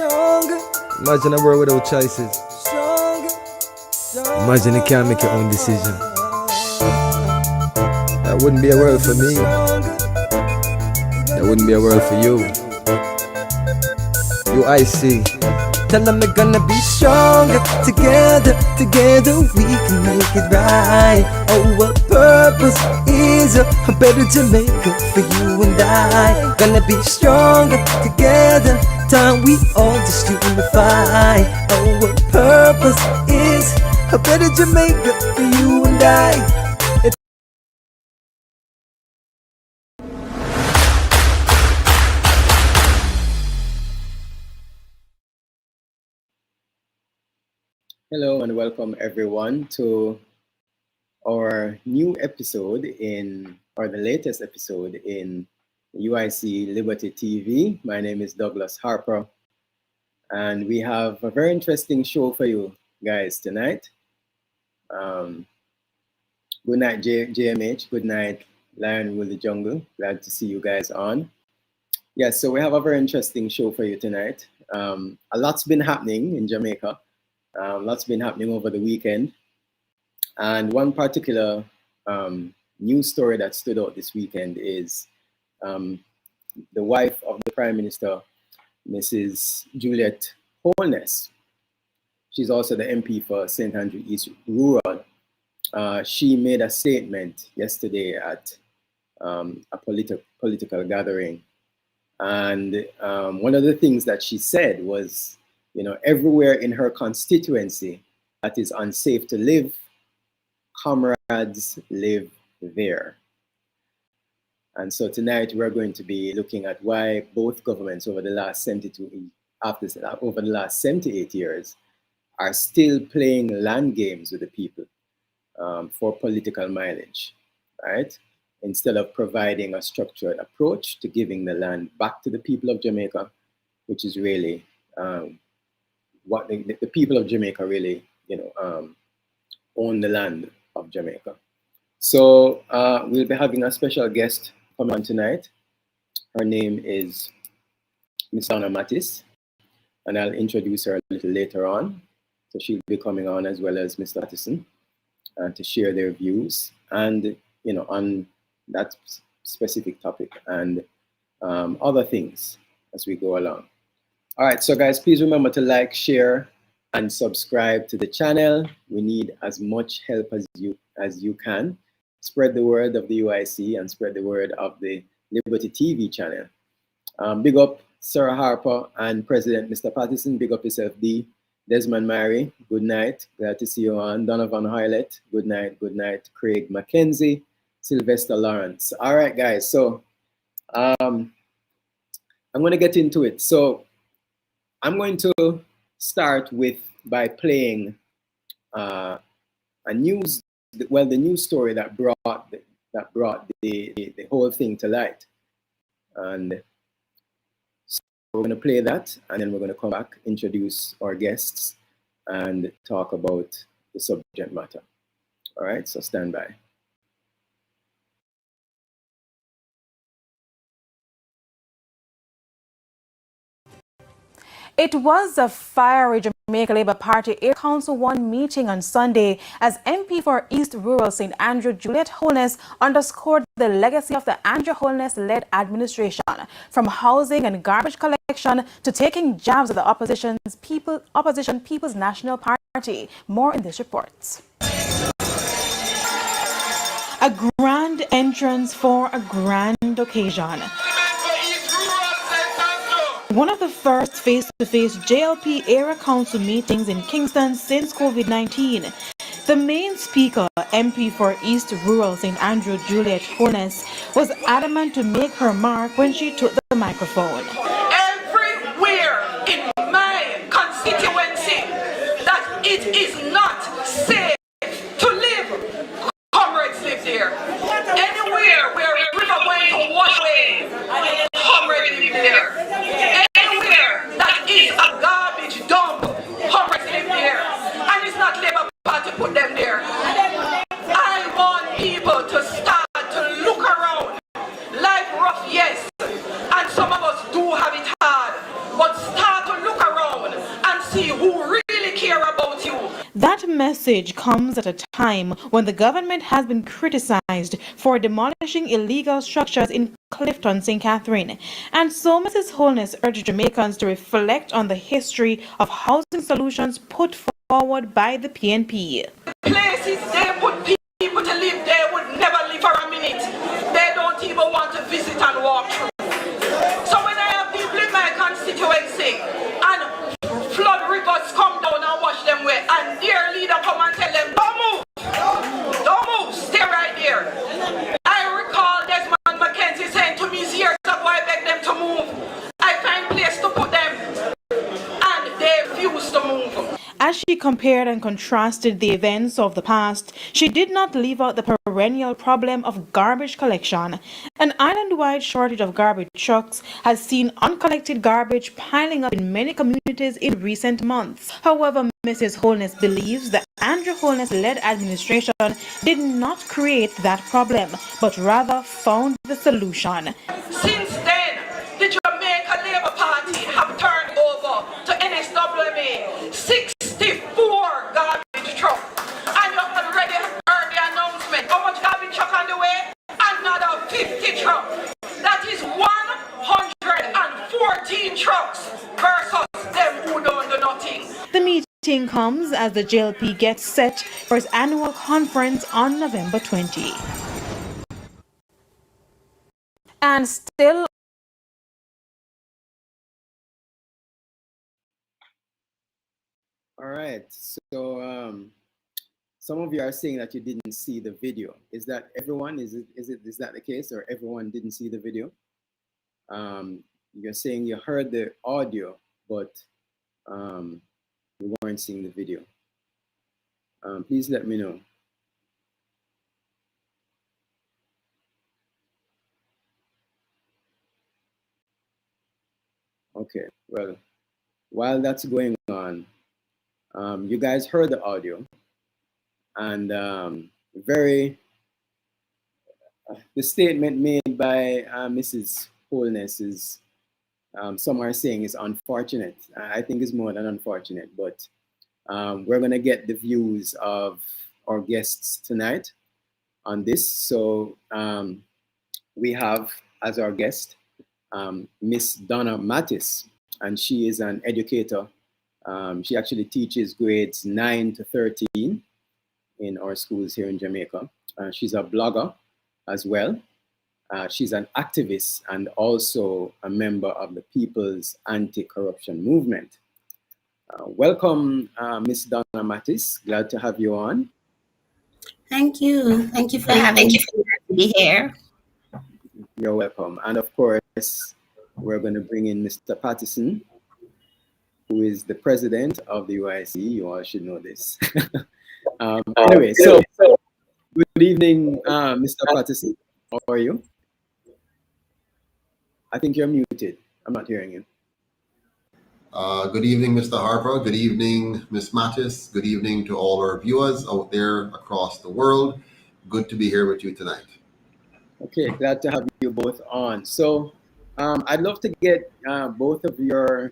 Imagine a world without choices. Imagine you can't make your own decision. That wouldn't be a world for me. That wouldn't be a world for you. UIC. Tell them we're gonna be stronger. Together we can make it right. Our purpose is a better Jamaica for you and I. Gonna be stronger together. Time we all just unify. Our purpose is a better Jamaica for you and I. Hello and welcome everyone to our new episode or the latest episode in UIC Liberty TV. My name is Douglas Harper and we have a very interesting show for you guys tonight. Good night JMH, good night Lion Rule the Jungle. Glad to see you guys on. Yes, so we have a very interesting show for you tonight. A lot's been happening in Jamaica. Lots been happening over the weekend, and one particular news story that stood out this weekend is the wife of the Prime Minister, Mrs. Juliet Holness. She's also the MP for St. Andrew East Rural. She made a statement yesterday at a political gathering, and one of the things that she said was, you know, everywhere in her constituency that is unsafe to live, comrades live there. And so tonight we're going to be looking at why both governments over the last 78 years are still playing land games with the people for political mileage, right? Instead of providing a structured approach to giving the land back to the people of Jamaica, which is really what the people of Jamaica really, own the land of Jamaica. So we'll be having a special guest come on tonight. Her name is Miss Donna Mattis, and I'll introduce her a little later on. So she'll be coming on as well as Mr. Pattison to share their views and, on that specific topic and other things as we go along. All right, so guys, please remember to like, share, and subscribe to the channel. We need as much help as you can. Spread the word of the UIC and spread the word of the Liberty TV channel. Big up Sarah Harper and President Mr. Pattison. Big up yourself, D. Desmond Mary, good night. Glad to see you on. Donovan Hoylett, good night, good night. Craig McKenzie, Sylvester Lawrence. All right, guys, so I'm going to get into it. So I'm going to start by playing the news story that brought the whole thing to light. And so we're going to play that, and then we're going to come back, introduce our guests, and talk about the subject matter. All right, so stand by. It was a fiery Jamaica Labour Party Area Council 1 meeting on Sunday as MP for East Rural St. Andrew Juliet Holness underscored the legacy of the Andrew Holness-led administration, from housing and garbage collection to taking jabs at the opposition People's National Party. More in this report. A grand entrance for a grand occasion. One of the first face-to-face JLP Area Council meetings in Kingston since COVID-19. The main speaker, MP for East Rural St. Andrew Juliet Holness, was adamant to make her mark when she took the microphone. Everywhere in my constituency that it is not safe to live, comrades live there. Anywhere where a river going to wash away, comrades live there. Anywhere that is a garbage dump, comrades live there. And it's not Labour Party put them there. I want people to start to look around. Life rough, yes, and some of us do have it hard, but start to look around. message comes at a time when the government has been criticized for demolishing illegal structures in Clifton, St. Catherine. And so Mrs. Holness urged Jamaicans to reflect on the history of housing solutions put forward by the PNP. Places they put people to live, they would never live for a minute. They don't even want to visit and walk through. So when I have people in my constituency and flood rivers come down and wash them away, and their leader come and tell them, don't move, stay right there. I recall Desmond McKenzie saying to me years ago, I beg them to move. I find place to put them, and they refuse to move. As she compared and contrasted the events of the past, she did not leave out the perennial problem of garbage collection. An island-wide shortage of garbage trucks has seen uncollected garbage piling up in many communities in recent months. However, Mrs. Holness believes the Andrew Holness-led administration did not create that problem, but rather found the solution. Since then, the Jamaica Labour Party have turned over to NSWMA 64 garbage trucks. And you already heard the announcement. How much garbage truck on the way? Another 50 trucks. That is 114 trucks versus them who don't do nothing. The meeting comes as the JLP gets set for its annual conference on November 20. And still All right. So some of you are saying that you didn't see the video. Is that everyone? Is that the case, or everyone didn't see the video? You're saying you heard the audio, but you weren't seeing the video. Please let me know. Okay. Well, while that's going on, you guys heard the audio, and the statement made by Mrs. Holness is, some are saying is unfortunate. I think it's more than unfortunate, but we're going to get the views of our guests tonight on this. So we have as our guest Miss Donna Mattis, and she is an educator. She actually teaches grades 9 to 13 in our schools here in Jamaica. She's a blogger as well. She's an activist and also a member of the People's Anti-Corruption Movement. Welcome, Miss Donna Mattis. Glad to have you on. Thank you. Thank you for having me to be here. You're welcome. And of course, we're going to bring in Mr. Pattison, who is the president of the UIC. You all should know this. Anyway, so good evening, Mr. Pattison. How are you? I think you're muted. I'm not hearing you. Good evening, Mr. Harper. Good evening, Ms. Mattis. Good evening to all our viewers out there across the world. Good to be here with you tonight. Okay, glad to have you both on. So I'd love to get both of you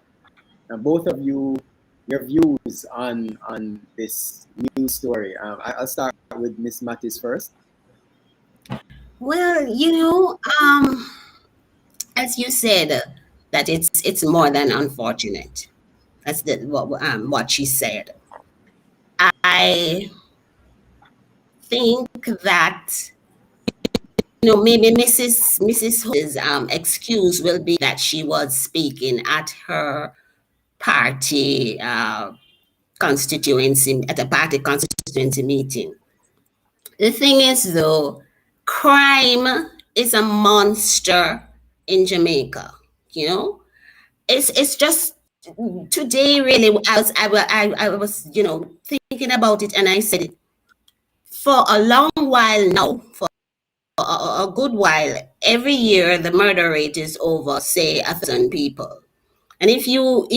your views on this news story. I'll start with Ms. Mattis first. Well, as you said, that it's more than unfortunate. That's what she said. I think that maybe Mrs. Hood's excuse will be that she was speaking at her party constituency, at a party constituency meeting. The thing is, though, crime is a monster in Jamaica. It's just today really. I was thinking about it, and I said it for a long while now. For a good while, every year the murder rate is over, say, 1,000 people. And if you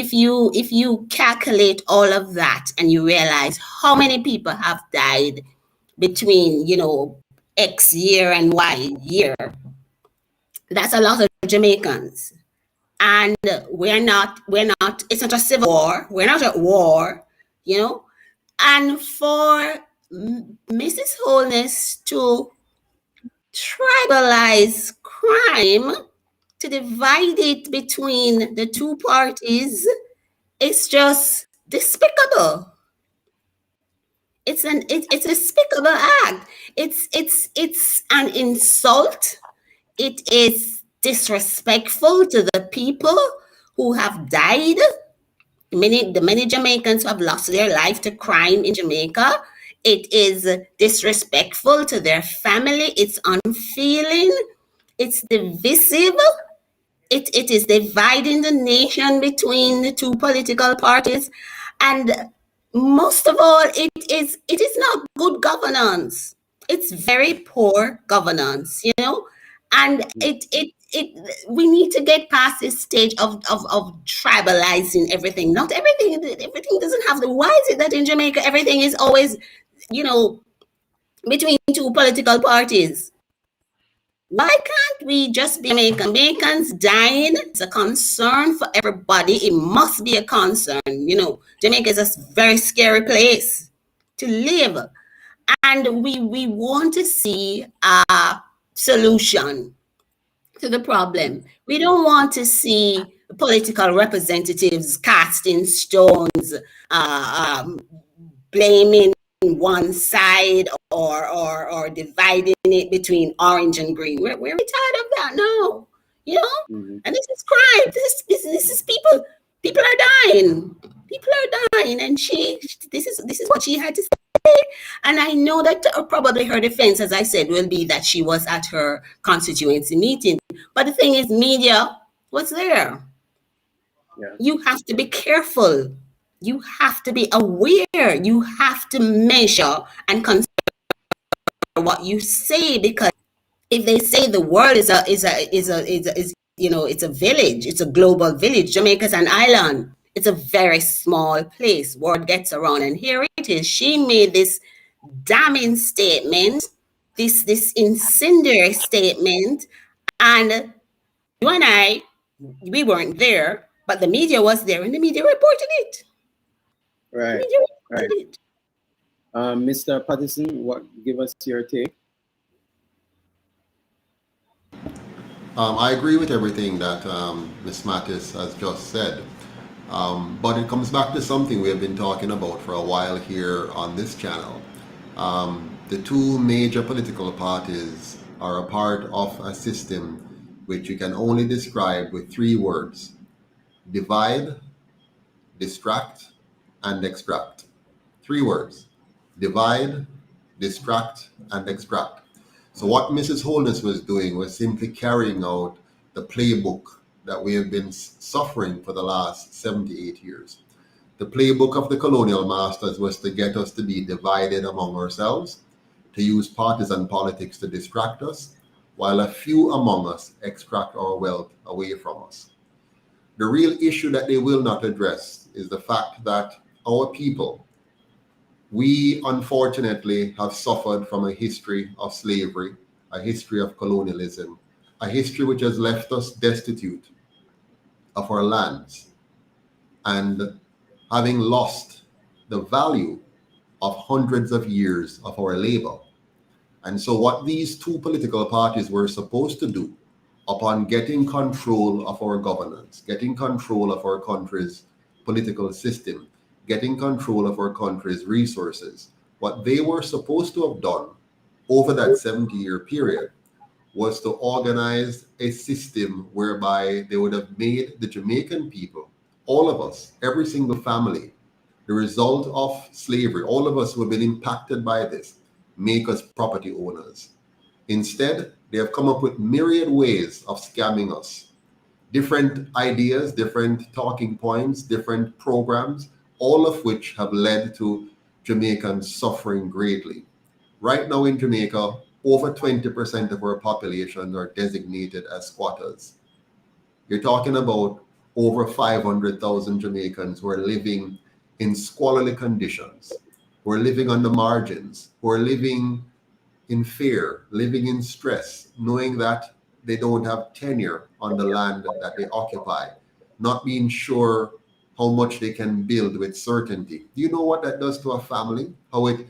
calculate all of that and you realize how many people have died between X year and Y year, that's a lot of Jamaicans. And we're not, it's not a civil war. We're not at war, And for Mrs. Holness to tribalize crime, to divide it between the two parties, is just despicable. It's a despicable act. It's an insult. It is disrespectful to the people who have died. The many Jamaicans who have lost their life to crime in Jamaica. It is disrespectful to their family. It's unfeeling. It's divisive. It is dividing the nation between the two political parties. And most of all, it is not good governance. It's very poor governance, you know. And we need to get past this stage of tribalizing everything. Not everything doesn't have the, why is it that in Jamaica everything is always, you know, between two political parties? Why can't we just be Jamaicans dying? It's a concern for everybody. It must be a concern. You know, Jamaica is a very scary place to live. And we want to see a solution to the problem. We don't want to see political representatives casting stones, blaming one side or dividing it between orange and green. We're tired of that now, you know. And this is crime. This is people are dying. People are dying, and this is what she had to say. And I know that probably her defense, as I said, will be that she was at her constituency meeting. But the thing is, media was there. Yeah. You have to be careful. You have to be aware. You have to measure and consider what you say, because if they say the world is you know, it's a village, it's a global village. Jamaica's an island. It's a very small place. Word gets around, and here it is. She made this damning statement, this incendiary statement, and you and I, we weren't there, but the media was there, and the media reported it. Right. Mr. Patterson, give us your take? I agree with everything that Ms. Mattis has just said. But it comes back to something we have been talking about for a while here on this channel. The two major political parties are a part of a system which you can only describe with three words: divide, distract, and extract. Three words: divide, distract, and extract. So what Mrs. Holness was doing was simply carrying out the playbook that we have been suffering for the last 78 years. The playbook of the colonial masters was to get us to be divided among ourselves, to use partisan politics to distract us, while a few among us extract our wealth away from us. The real issue that they will not address is the fact that our people, we unfortunately have suffered from a history of slavery, a history of colonialism, a history which has left us destitute of our lands, and having lost the value of hundreds of years of our labor. And so what these two political parties were supposed to do upon getting control of our governance, getting control of our country's political system, getting control of our country's resources, what they were supposed to have done over that 70-year period was to organize a system whereby they would have made the Jamaican people, all of us, every single family, the result of slavery, all of us who have been impacted by this, make us property owners. Instead, they have come up with myriad ways of scamming us. Different ideas, different talking points, different programs, all of which have led to Jamaicans suffering greatly. Right now in Jamaica, over 20% of our population are designated as squatters. You're talking about over 500,000 Jamaicans who are living in squalid conditions, who are living on the margins, who are living in fear, living in stress, knowing that they don't have tenure on the land that they occupy, not being sure how much they can build with certainty. Do you know what that does to a family? How it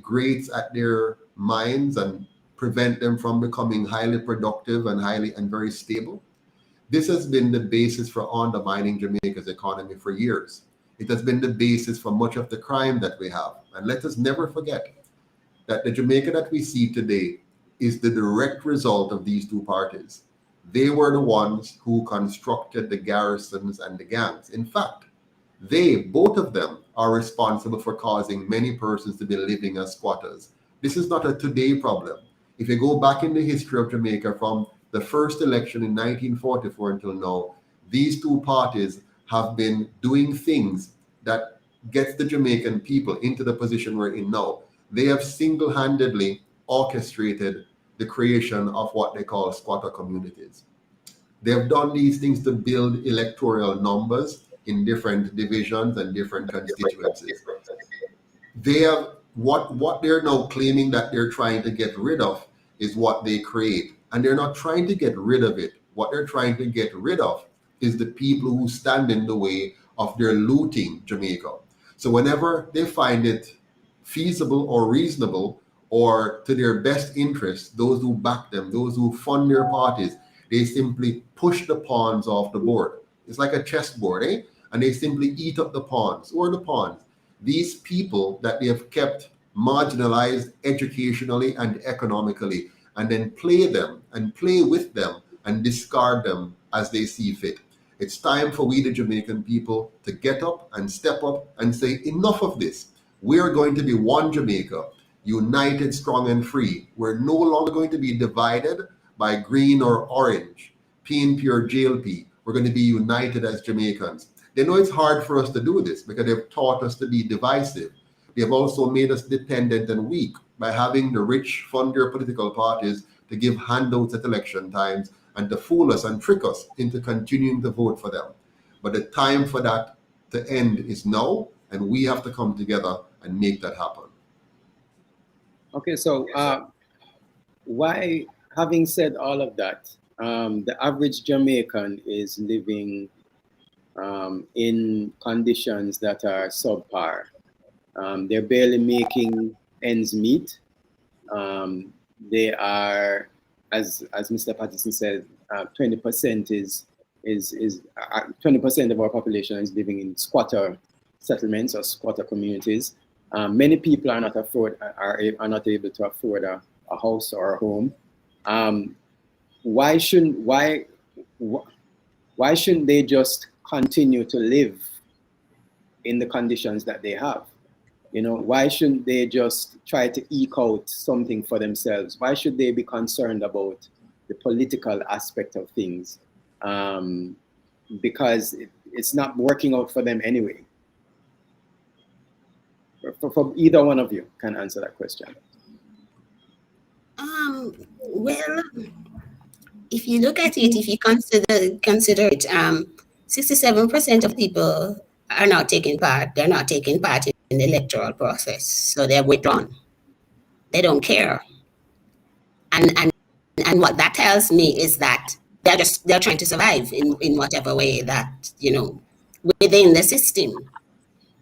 grates at their minds and prevent them from becoming highly productive and very stable? This has been the basis for undermining Jamaica's economy for years. It has been the basis for much of the crime that we have. And let us never forget that the Jamaica that we see today is the direct result of these two parties. They were the ones who constructed the garrisons and the gangs. In fact, both of them, are responsible for causing many persons to be living as squatters. This is not a today problem. If you go back in the history of Jamaica from the first election in 1944 until now, these two parties have been doing things that gets the Jamaican people into the position we're in now. They have single-handedly orchestrated the creation of what they call squatter communities. They have done these things to build electoral numbers in different divisions and different constituencies. They have what they're now claiming that they're trying to get rid of is what they create. And they're not trying to get rid of it. What they're trying to get rid of is the people who stand in the way of their looting Jamaica. So whenever they find it feasible or reasonable or to their best interest, those who back them, those who fund their parties, they simply push the pawns off the board. It's like a chessboard, eh? And they simply eat up the pawns. Who are the pawns? These people that they have kept marginalized educationally and economically, and then play them and play with them and discard them as they see fit. It's time for we, the Jamaican people, to get up and step up and say, enough of this. We are going to be one Jamaica, united, strong, and free. We're no longer going to be divided by green or orange, PNP or JLP. We're going to be united as Jamaicans. They know it's hard for us to do this because they've taught us to be divisive. They've also made us dependent and weak by having the rich fund their political parties to give handouts at election times and to fool us and trick us into continuing to vote for them. But the time for that to end is now, and we have to come together and make that happen. Okay, so why, having said all of that, the average Jamaican is living in conditions that are subpar. They're barely making ends meet. They are, as Mr. Patterson said, 20% is 20% of our population is living in squatter settlements or squatter communities. Many people are not able to afford a house or a home. Why shouldn't they just continue to live in the conditions that they have? You know, why shouldn't they just try to eke out something for themselves? Why should they be concerned about the political aspect of things? Because it's not working out for them anyway. For either one of you can answer that question. Well, if you look at it, if you consider it, 67% of people are not taking part. They're not taking part in the electoral process, so they're withdrawn. They don't care, and what that tells me is that they're trying to survive in whatever way that, you know, within the system.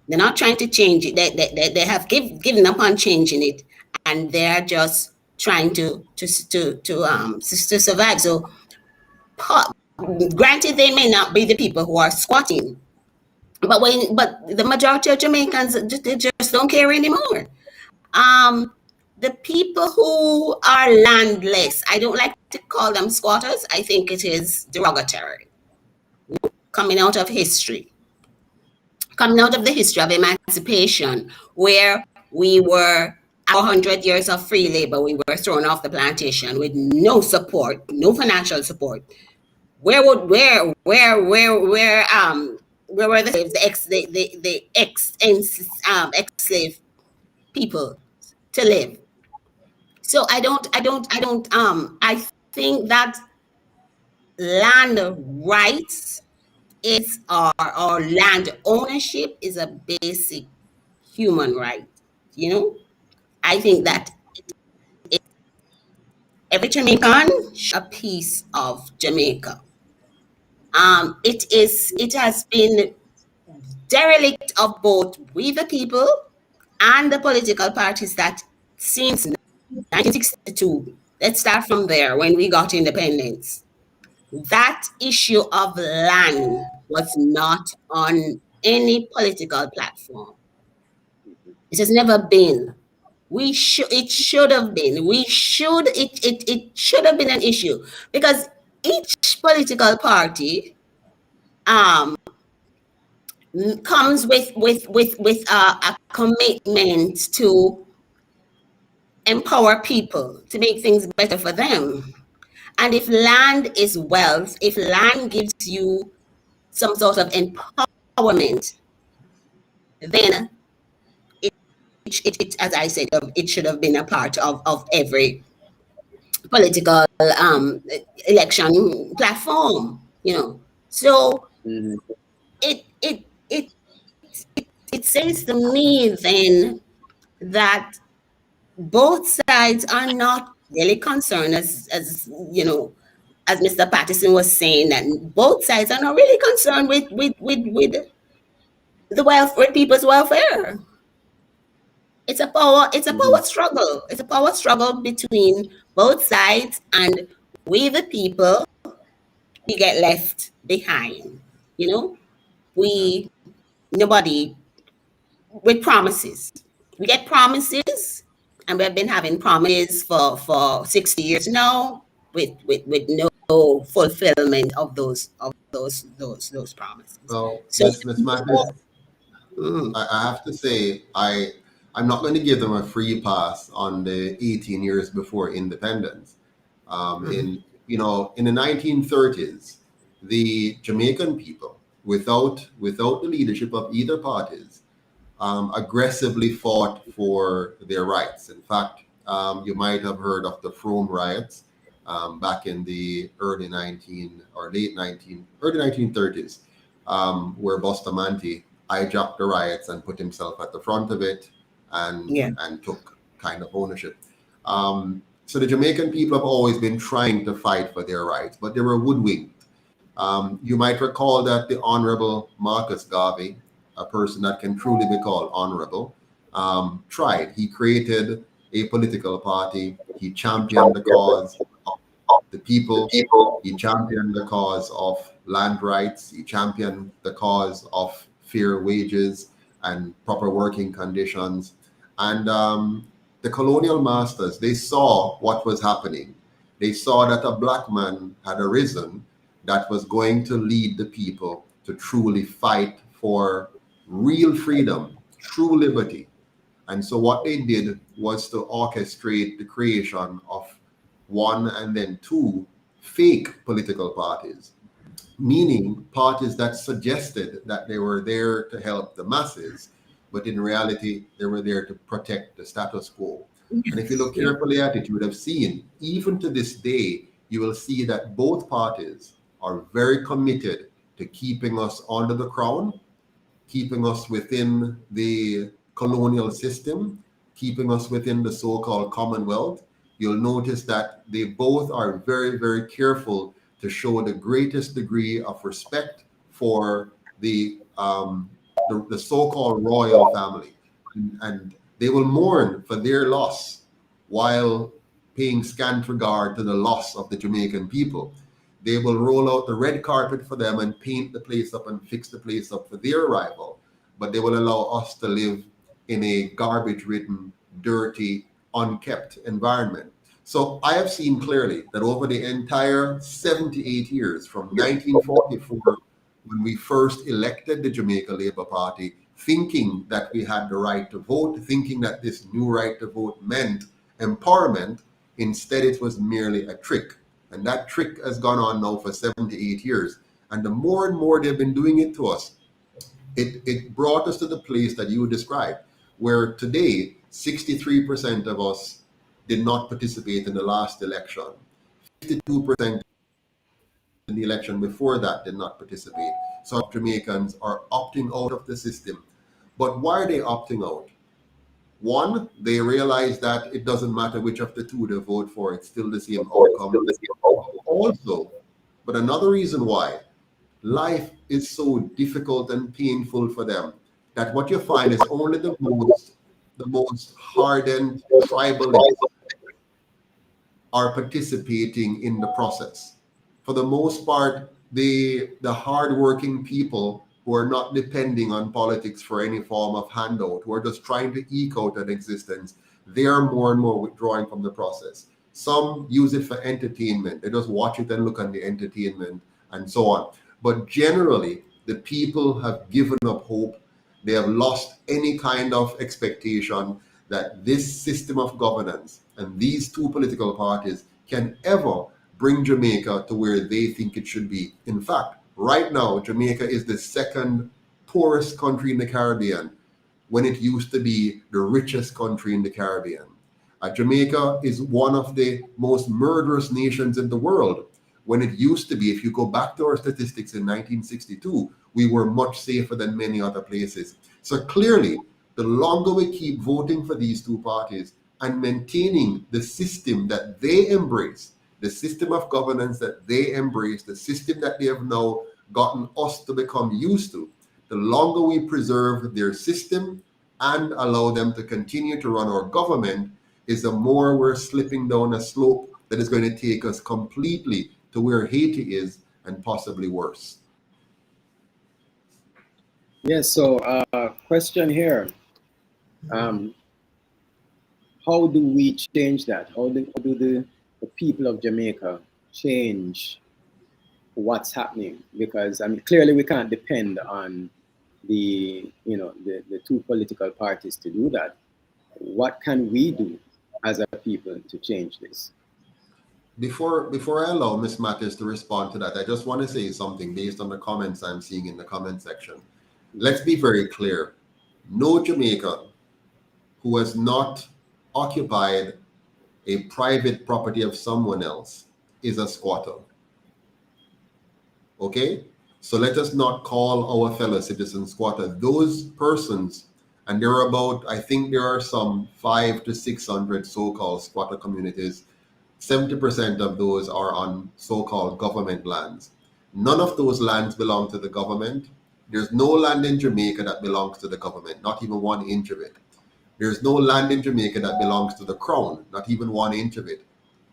They're not trying to change it. They have given up on changing it, and they're just trying to survive. So, granted, they may not be the people who are squatting, but the majority of Jamaicans, they just don't care anymore. The people who are landless, I don't like to call them squatters. I think it is derogatory. Coming out of the history of emancipation, where we were 100 years of free labor, we were thrown off the plantation with no support, no financial support. Where were the ex-slave people to live? So I think that land rights is or land ownership is a basic human right. You know, I think that every Jamaican a piece of Jamaica. It has been derelict of both we the people and the political parties that since 1962, let's start from there, when we got independence, that issue of land was not on any political platform. It has never been. It should have been. It should have been an issue, because each political party comes with a commitment to empower people, to make things better for them. And if land is wealth, if land gives you some sort of empowerment, then it as I said, it should have been a part of every political election platform, you know. So it says to me then that both sides are not really concerned, as you know, as Mr. Patterson was saying, that both sides are not really concerned with with people's welfare. It's a power struggle. It's a power struggle between both sides, and we the people, we get left behind. You know, nobody with promises. We get promises, and we've been having promises for 60 years now, with no fulfillment of those promises. Well, So Miss Mathis, I have to say, I'm not going to give them a free pass on the 18 years before independence. In the 1930s, the Jamaican people, without the leadership of either parties, aggressively fought for their rights. In fact, you might have heard of the Frome riots back in the early 1930s, where Bustamante hijacked the riots and put himself at the front of it and took kind of ownership. So the Jamaican people have always been trying to fight for their rights, but they were woodwinked. You might recall that the Honorable Marcus Garvey, a person that can truly be called honorable, tried. He created a political party. He championed the cause of the people. He championed the cause of land rights. He championed the cause of fair wages and proper working conditions. And the colonial masters, they saw what was happening. They saw that a black man had arisen that was going to lead the people to truly fight for real freedom, true liberty. And so what they did was to orchestrate the creation of one and then two fake political parties, meaning parties that suggested that they were there to help the masses, but in reality, they were there to protect the status quo. And if you look carefully at it, you would have seen, even to this day, you will see that both parties are very committed to keeping us under the crown, keeping us within the colonial system, keeping us within the so-called Commonwealth. You'll notice that they both are very, very careful to show the greatest degree of respect for the so-called royal family. And they will mourn for their loss while paying scant regard to the loss of the Jamaican people. They will roll out the red carpet for them and paint the place up and fix the place up for their arrival. But they will allow us to live in a garbage-ridden, dirty, unkept environment. So I have seen clearly that over the entire 78 years, from 1944, when we first elected the Jamaica Labour Party, thinking that we had the right to vote, thinking that this new right to vote meant empowerment, instead it was merely a trick. And that trick has gone on now for 78 years. And the more and more they've been doing it to us, it brought us to the place that you described, where today, 63% of us did not participate in the last election. 52% in the election before that did not participate. So Jamaicans are opting out of the system. But why are they opting out? One, they realize that it doesn't matter which of the two they vote for, it's still the same outcome. Also, but another reason why life is so difficult and painful for them that what you find is only the most hardened tribalists are participating in the process. For the most part, the hardworking people who are not depending on politics for any form of handout, who are just trying to eke out an existence, they are more and more withdrawing from the process. Some use it for entertainment. They just watch it and look at the entertainment and so on. But generally, the people have given up hope. They have lost any kind of expectation that this system of governance and these two political parties can ever bring Jamaica to where they think it should be. In fact, right now, Jamaica is the second poorest country in the Caribbean when it used to be the richest country in the Caribbean. Jamaica is one of the most murderous nations in the world. When it used to be, if you go back to our statistics in 1962, we were much safer than many other places. So clearly, the longer we keep voting for these two parties and maintaining the system that they embrace, the system of governance that they embrace, the system that they have now gotten us to become used to, the longer we preserve their system and allow them to continue to run our government, is the more we're slipping down a slope that is going to take us completely to where Haiti is and possibly worse. Yes, so question here. How do we change that? How do the people of Jamaica change what's happening? Because I mean, clearly we can't depend on the two political parties to do that. What can we do as a people to change this? Before I allow Ms. Mathis to respond to that, I just want to say something based on the comments I'm seeing in the comment section. Let's be very clear. No Jamaican who has not occupied a private property of someone else is a squatter. Okay? So let us not call our fellow citizens squatters. Those persons, and there are about, I think there are some 500 to 600 so-called squatter communities. 70% of those are on so-called government lands. None of those lands belong to the government. There's no land in Jamaica that belongs to the government, not even 1 inch of it. There's no land in Jamaica that belongs to the crown, not even 1 inch of it.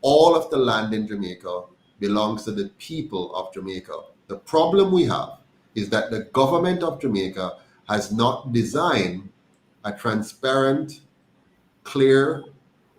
All of the land in Jamaica belongs to the people of Jamaica. The problem we have is that the government of Jamaica has not designed a transparent, clear,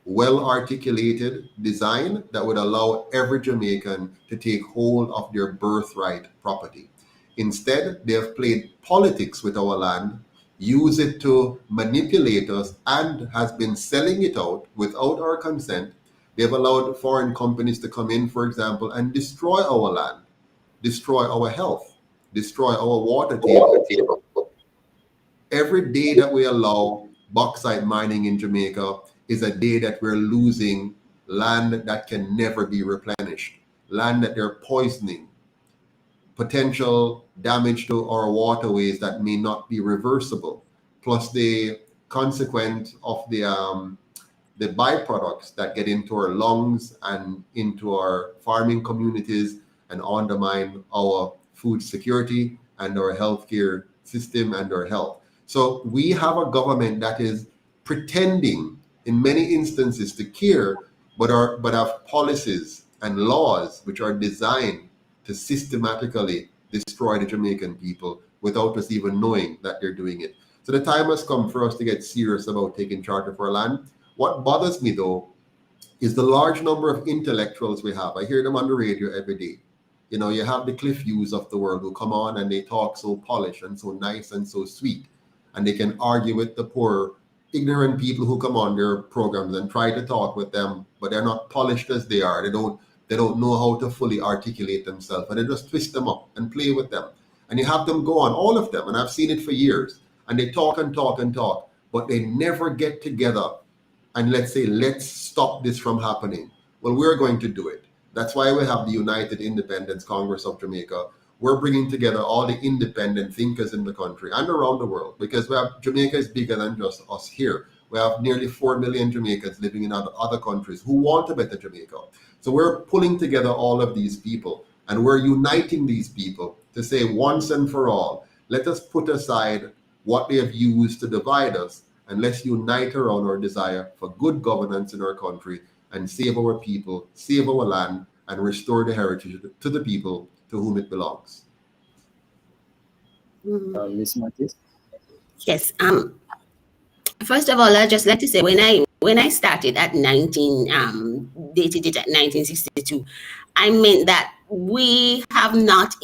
well-articulated design that would allow every Jamaican to take hold of their birthright property. Instead, they have played politics with our land, use it to manipulate us, and has been selling it out without our consent. They've allowed foreign companies to come in, for example, and destroy our land, destroy our health, destroy our water table. Every day that we allow bauxite mining in Jamaica is a day that we're losing land that can never be replenished, land that they're poisoning, potential damage to our waterways that may not be reversible, plus the consequence of the byproducts that get into our lungs and into our farming communities and undermine our food security and our healthcare system and our health. So we have a government that is pretending in many instances to care, but have policies and laws which are designed to systematically destroy the Jamaican people without us even knowing that they're doing it. So the time has come for us to get serious about taking charge of our land. What bothers me though is the large number of intellectuals we have. I hear them on the radio every day. You know, you have the Cliff Hughes of the world who come on and they talk so polished and so nice and so sweet, and they can argue with the poor ignorant people who come on their programs and try to talk with them, but they're not polished as they are. They don't know how to fully articulate themselves, and they just twist them up and play with them. And you have them go on, all of them, and I've seen it for years, and they talk and talk and talk, but they never get together and let's stop this from happening. Well, we're going to do it. That's why we have the United Independence Congress of Jamaica. We're bringing together all the independent thinkers in the country and around the world, because Jamaica is bigger than just us here. We have nearly 4 million Jamaicans living in other countries who want a better Jamaica. So we're pulling together all of these people and we're uniting these people to say once and for all, let us put aside what they have used to divide us, and let's unite around our desire for good governance in our country and save our people, save our land, and restore the heritage to the people to whom it belongs. Ms. Mattis? Yes. First of all, I'd just like to say when I started at dated it at 1962, I meant that we have not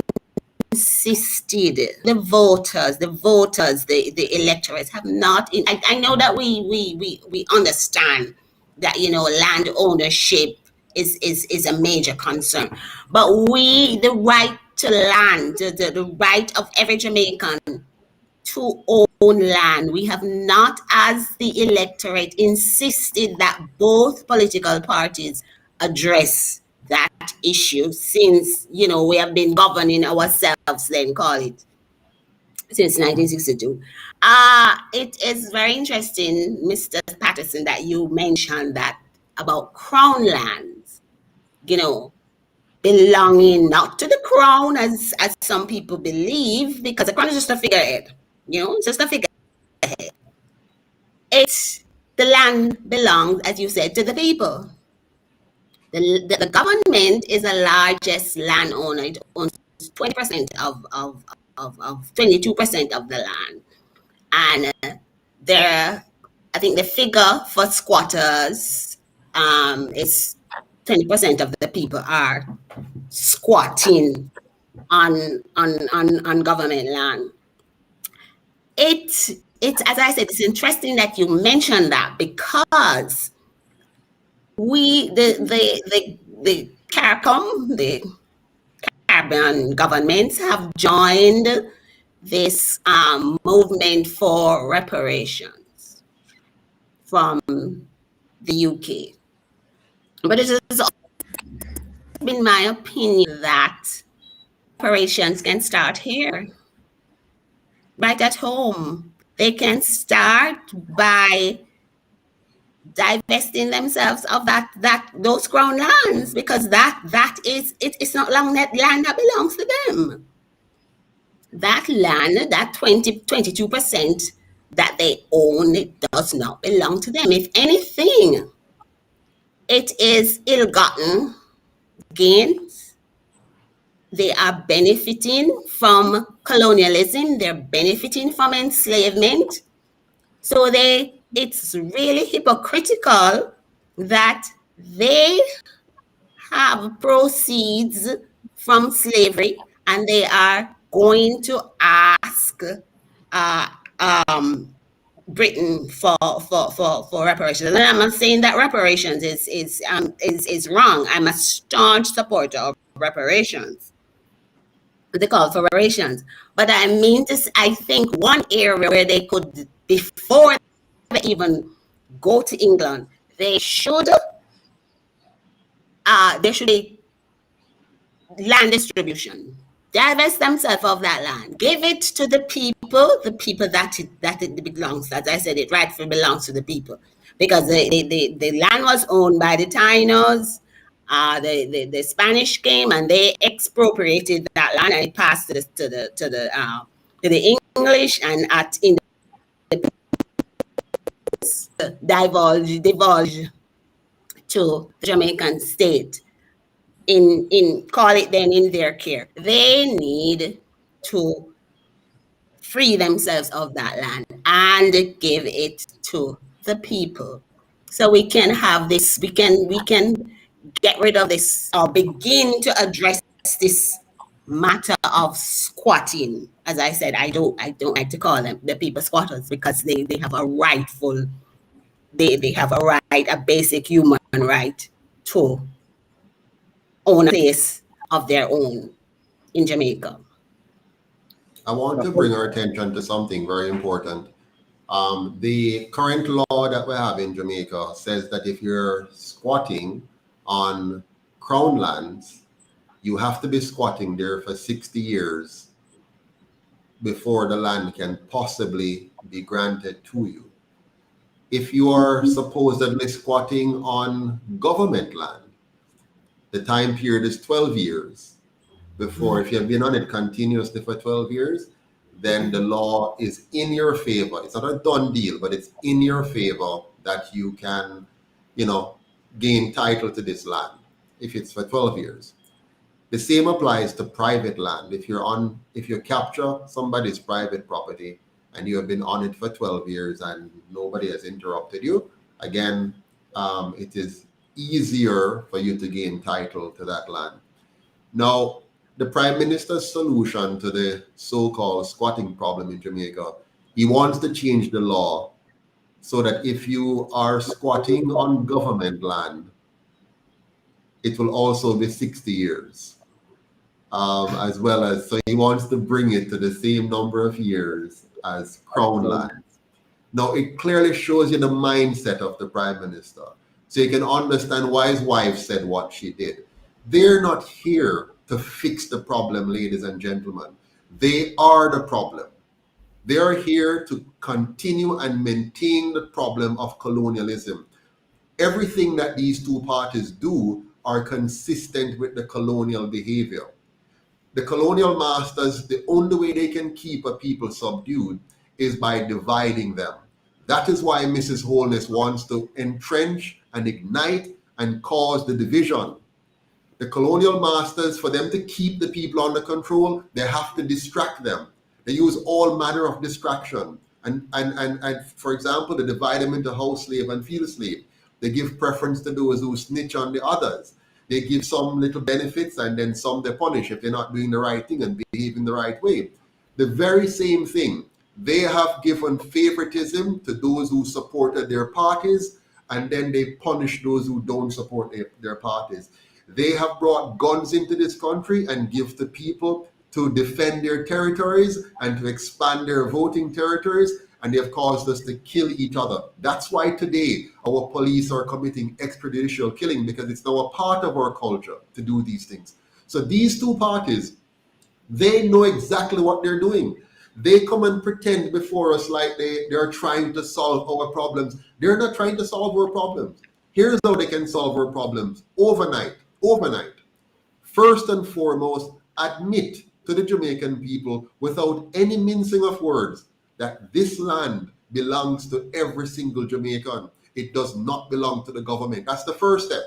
insisted, the voters, the electorates have not. I know that we understand that land ownership is a major concern, but the right to land, the right of every Jamaican to own land, we have not, as the electorate, insisted that both political parties address that issue since we have been governing ourselves, then call it, since 1962. It is very interesting, Mr. Patterson, that you mentioned that about crown lands, belonging not to the crown as some people believe, because the crown is just a figurehead. It's just a figurehead. The land belongs, as you said, to the people. The government is the largest landowner. It owns 20% of 22% of the land, and I think the figure for squatters is 20% of the people are squatting on government land. It's as I said, it's interesting that you mentioned that, because the CARICOM, the Caribbean governments, have joined this movement for reparations from the UK. But it has been my opinion that reparations can start here, right at home. They can start by divesting themselves of those crown lands, because it's not land that belongs to them. That land, that 22% that they own, it does not belong to them. If anything, it is ill-gotten gains. They are benefiting from colonialism. They're benefiting from enslavement. So it's really hypocritical that they have proceeds from slavery and they are going to ask Britain for reparations. And I'm not saying that reparations is wrong. I'm a staunch supporter of reparations. They call for reparations, but I think one area where they could, before they even go to England, there should be land distribution. Divest themselves of that land. Give it to the people that it belongs. As I said, it rightfully belongs to the people, because the land was owned by the Tainos. The Spanish came and they expropriated that land, and it passed to the English, and divulged to the Jamaican state in call it then in their care. They need to free themselves of that land and give it to the people, so we can have this. We can get rid of this, or begin to address this matter of squatting. As I said, I don't like to call them the people squatters, because they have a rightful, they have a right, a basic human right to own a place of their own in Jamaica. I want to bring our attention to something very important. The current law that we have in Jamaica says that if you're squatting on crown lands, you have to be squatting there for 60 years before the land can possibly be granted to you. If you are supposedly squatting on government land, the time period is 12 years. before. If you have been on it continuously for 12 years, then the law is in your favor. It's not a done deal, but it's in your favor that you can, gain title to this land if it's for 12 years. The same applies to private land. If you capture somebody's private property and you have been on it for 12 years and nobody has interrupted you, again, it is easier for you to gain title to that land. Now, the Prime Minister's solution to the so-called squatting problem in Jamaica, he wants to change the law so that if you are squatting on government land, it will also be 60 years. As well as, so he wants to bring it to the same number of years as crown lands. Now, it clearly shows you the mindset of the Prime Minister. So you can understand why his wife said what she did. They're not here to fix the problem, ladies and gentlemen. They are the problem. They are here to continue and maintain the problem of colonialism. Everything that these two parties do are consistent with the colonial behavior. The colonial masters, the only way they can keep a people subdued is by dividing them. That is why Mrs. Holness wants to entrench and ignite and cause the division. The colonial masters, for them to keep the people under control, they have to distract them. They use all manner of distraction. And for example, they divide them into house slave and field slave. They give preference to those who snitch on the others. They give some little benefits and then some they punish if they're not doing the right thing and behaving the right way. The very same thing. They have given favoritism to those who supported their parties, and then they punish those who don't support their parties. They have brought guns into this country and give to people to defend their territories and to expand their voting territories, and they have caused us to kill each other. That's why today our police are committing extrajudicial killing, because it's now a part of our culture to do these things. So these two parties, they know exactly what they're doing. They come and pretend before us like they're trying to solve our problems. They're not trying to solve our problems. Here's how they can solve our problems overnight. First and foremost, admit to the Jamaican people without any mincing of words that this land belongs to every single Jamaican. It does not belong to the government. That's the first step.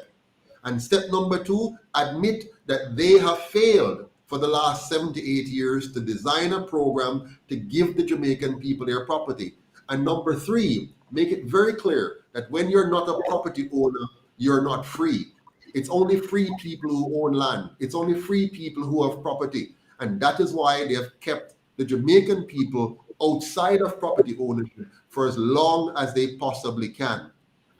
And step number 2, admit that they have failed for the last 7 to 8 years to design a program to give the Jamaican people their property. And number 3, make it very clear that when you're not a property owner, you're not free. It's only free people who own land. It's only free people who have property. And that is why they have kept the Jamaican people outside of property ownership for as long as they possibly can.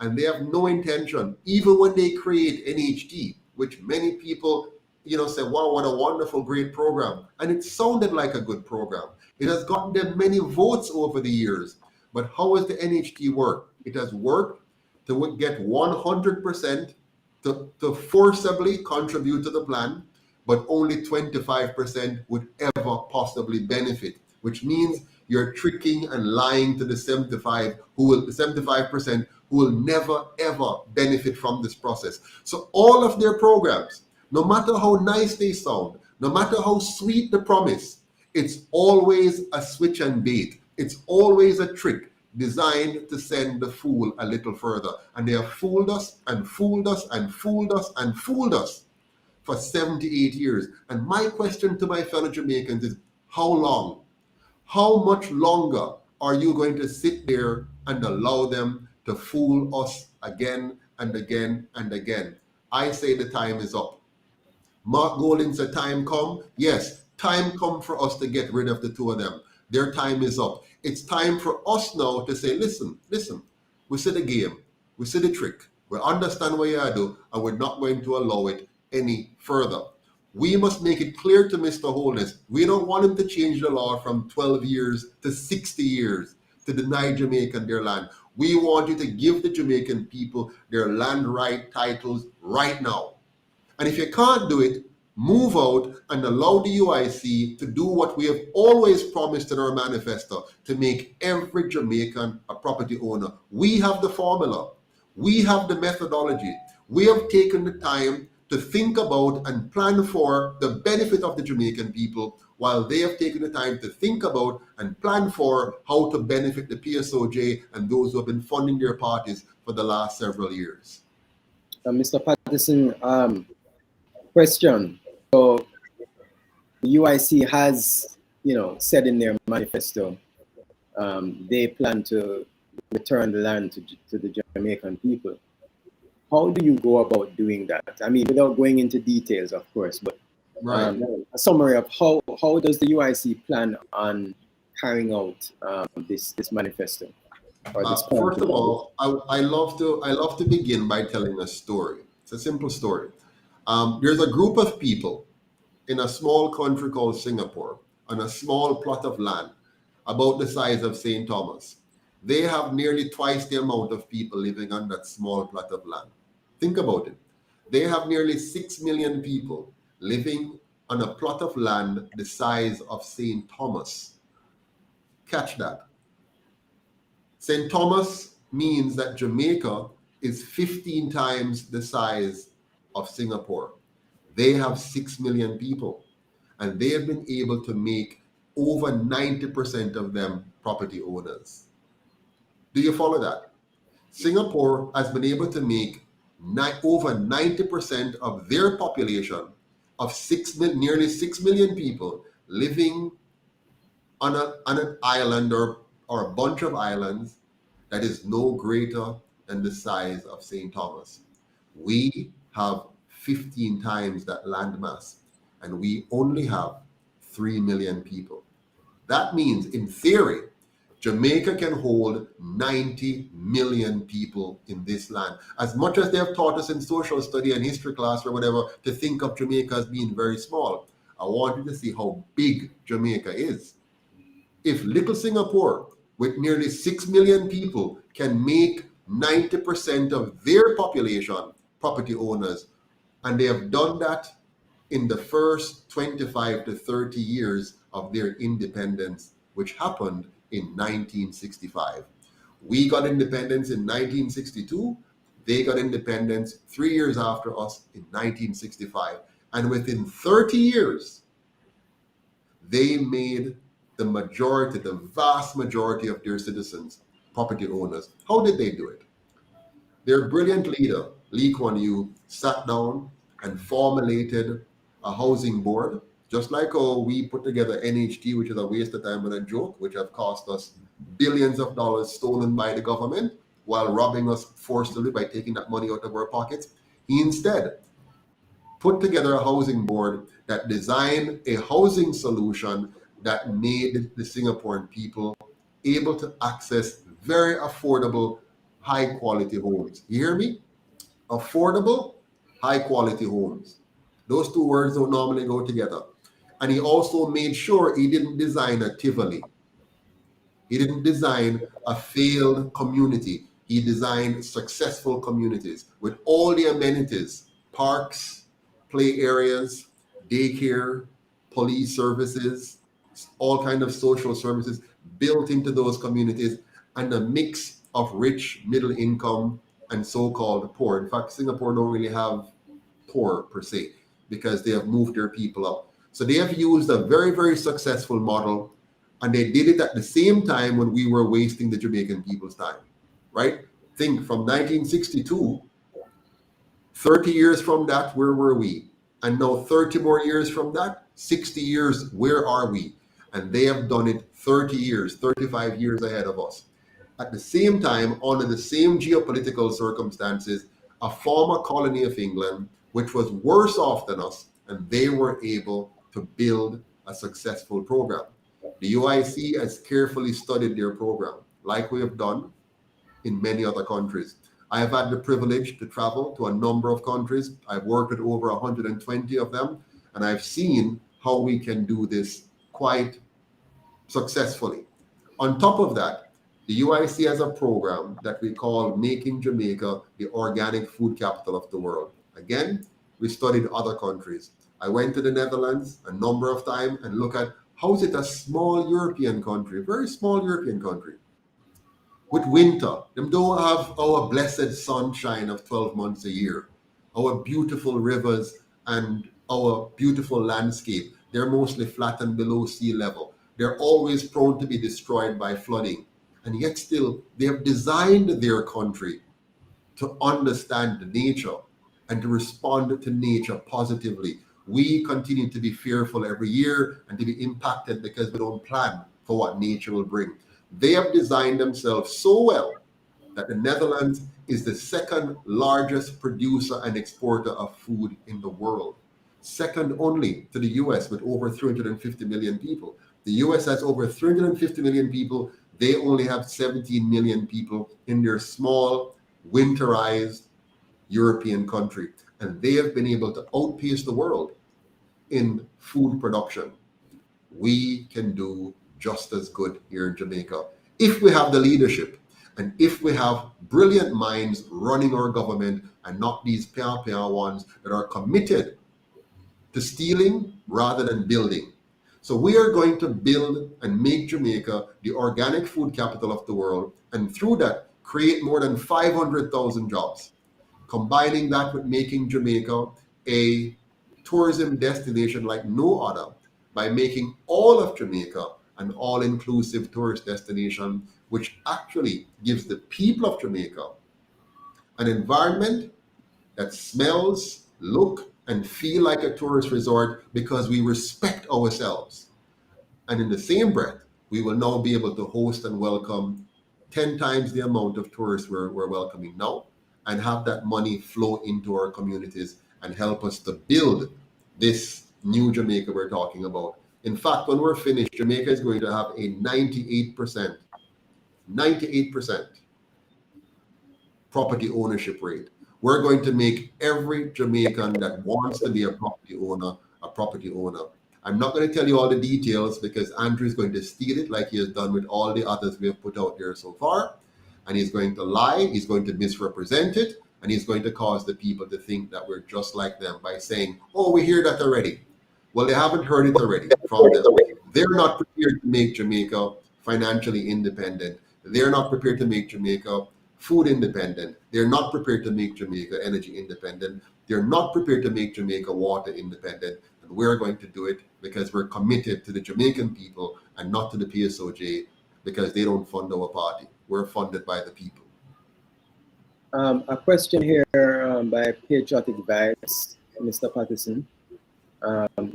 And they have no intention, even when they create NHT, which many people, say, wow, what a wonderful, great program. And it sounded like a good program. It has gotten them many votes over the years. But how has the NHT worked? It has worked to get 100% to forcibly contribute to the plan, but only 25% would ever possibly benefit, which means you're tricking and lying to the 75% who will never ever benefit from this process. So all of their programs, no matter how nice they sound, no matter how sweet the promise, it's always a switch and bait. It's always a trick designed to send the fool a little further. And they have fooled us and fooled us and fooled us and fooled us for 78 years. And my question to my fellow Jamaicans is, how long? How much longer are you going to sit there and allow them to fool us again and again and again? I say the time is up. Mark Golding said time come. Yes, time come for us to get rid of the two of them. Their time is up. It's time for us now to say, listen, we see the game, we see the trick, we understand what you do, and we're not going to allow it any further. We must make it clear to Mr. Holness, we don't want him to change the law from 12 years to 60 years to deny Jamaican their land. We want you to give the Jamaican people their land right titles right now. And if you can't do it, move out and allow the UIC to do what we have always promised in our manifesto, to make every Jamaican a property owner. We have the formula. We have the methodology. We have taken the time to think about and plan for the benefit of the Jamaican people, while they have taken the time to think about and plan for how to benefit the PSOJ and those who have been funding their parties for the last several years. Mr. Patterson, question. So the UIC has, said in their manifesto, they plan to return the land to the Jamaican people. How do you go about doing that? I mean, without going into details, of course, but a summary of how does the UIC plan on carrying out this manifesto? Or this first of all, I love to begin by telling a story. It's a simple story. There's a group of people in a small country called Singapore on a small plot of land about the size of St. Thomas. They have nearly twice the amount of people living on that small plot of land. Think about it. They have nearly 6 million people living on a plot of land the size of St. Thomas. Catch that. St. Thomas means that Jamaica is 15 times the size of Singapore. They have 6 million people, and they have been able to make over 90% of them property owners. Do you follow that? Singapore has been able to make over 90% of their population of nearly 6 million people living on an island or a bunch of islands that is no greater than the size of St. Thomas. We have 15 times that landmass, and we only have 3 million people. That means, in theory, Jamaica can hold 90 million people in this land. As much as they have taught us in social study and history class or whatever to think of Jamaica as being very small, I want you to see how big Jamaica is. If little Singapore, with nearly 6 million people, can make 90% of their population property owners, and they have done that in the first 25 to 30 years of their independence, which happened in 1965. We got independence in 1962. They got independence 3 years after us in 1965. And within 30 years, they made the vast majority of their citizens property owners. How did they do it? Their brilliant leader, Lee Kuan Yew, sat down and formulated a housing board, just like how we put together NHT, which is a waste of time and a joke, which have cost us billions of dollars stolen by the government while robbing us forcibly by taking that money out of our pockets. He instead put together a housing board that designed a housing solution that made the Singaporean people able to access very affordable, high-quality homes. You hear me? Affordable, high-quality homes. Those two words don't normally go together. And he also made sure he didn't design a Tivoli. He didn't design a failed community. He designed successful communities with all the amenities, parks, play areas, daycare, police services, all kinds of social services built into those communities, and a mix of rich, middle income, and so-called poor. In fact, Singapore don't really have poor per se, because they have moved their people up. So they have used a very, very successful model, and they did it at the same time when we were wasting the Jamaican people's time, right? Think from 1962, 30 years from that, where were we? And now 30 more years from that, 60 years, where are we? And they have done it 30 years, 35 years ahead of us. At the same time, under the same geopolitical circumstances, a former colony of England, which was worse off than us, and they were able to build a successful program. The UIC has carefully studied their program, like we have done in many other countries. I have had the privilege to travel to a number of countries. I've worked with over 120 of them, and I've seen how we can do this quite successfully. On top of that, the UIC has a program that we call Making Jamaica the Organic Food Capital of the World. Again, we studied other countries. I went to the Netherlands a number of times and look at how is it a small European country, very small European country, with winter. They don't have our blessed sunshine of 12 months a year. our beautiful rivers, and our beautiful landscape. They're mostly flat and below sea level. They're always prone to be destroyed by flooding. And yet still, they have designed their country to understand nature and to respond to nature positively. We continue to be fearful every year and to be impacted because we don't plan for what nature will bring. They have designed themselves so well that the Netherlands is the second largest producer and exporter of food in the world, second only to the US with over 350 million people. The US has over 350 million people. They only have 17 million people in their small, winterized European country. And they have been able to outpace the world in food production. We can do just as good here in Jamaica if we have the leadership and if we have brilliant minds running our government and not these pia ones that are committed to stealing rather than building. So we are going to build and make Jamaica the organic food capital of the world, and through that create more than 500,000 jobs, combining that with making Jamaica a tourism destination like no other, by making all of Jamaica an all-inclusive tourist destination, which actually gives the people of Jamaica an environment that smells, look, and feel like a tourist resort because we respect ourselves. And in the same breath, we will now be able to host and welcome 10 times the amount of tourists we're welcoming now, and have that money flow into our communities and help us to build this new Jamaica we're talking about. In fact, when we're finished, Jamaica is going to have a 98% property ownership rate. We're going to make every Jamaican that wants to be a property owner a property owner. I'm not going to tell you all the details because Andrew is going to steal it like he has done with all the others we have put out there so far. And he's going to lie, he's going to misrepresent it, and he's going to cause the people to think that we're just like them by saying, oh, we hear that already. Well, they haven't heard it already from them. They're not prepared to make Jamaica financially independent. They're not prepared to make Jamaica food independent. They're not prepared to make Jamaica energy independent. They're not prepared to make Jamaica water independent. And we're going to do it because we're committed to the Jamaican people and not to the PSOJ, because they don't fund our party. We're funded by the people. A question here by Patriotic Vibes, Mr. Patterson.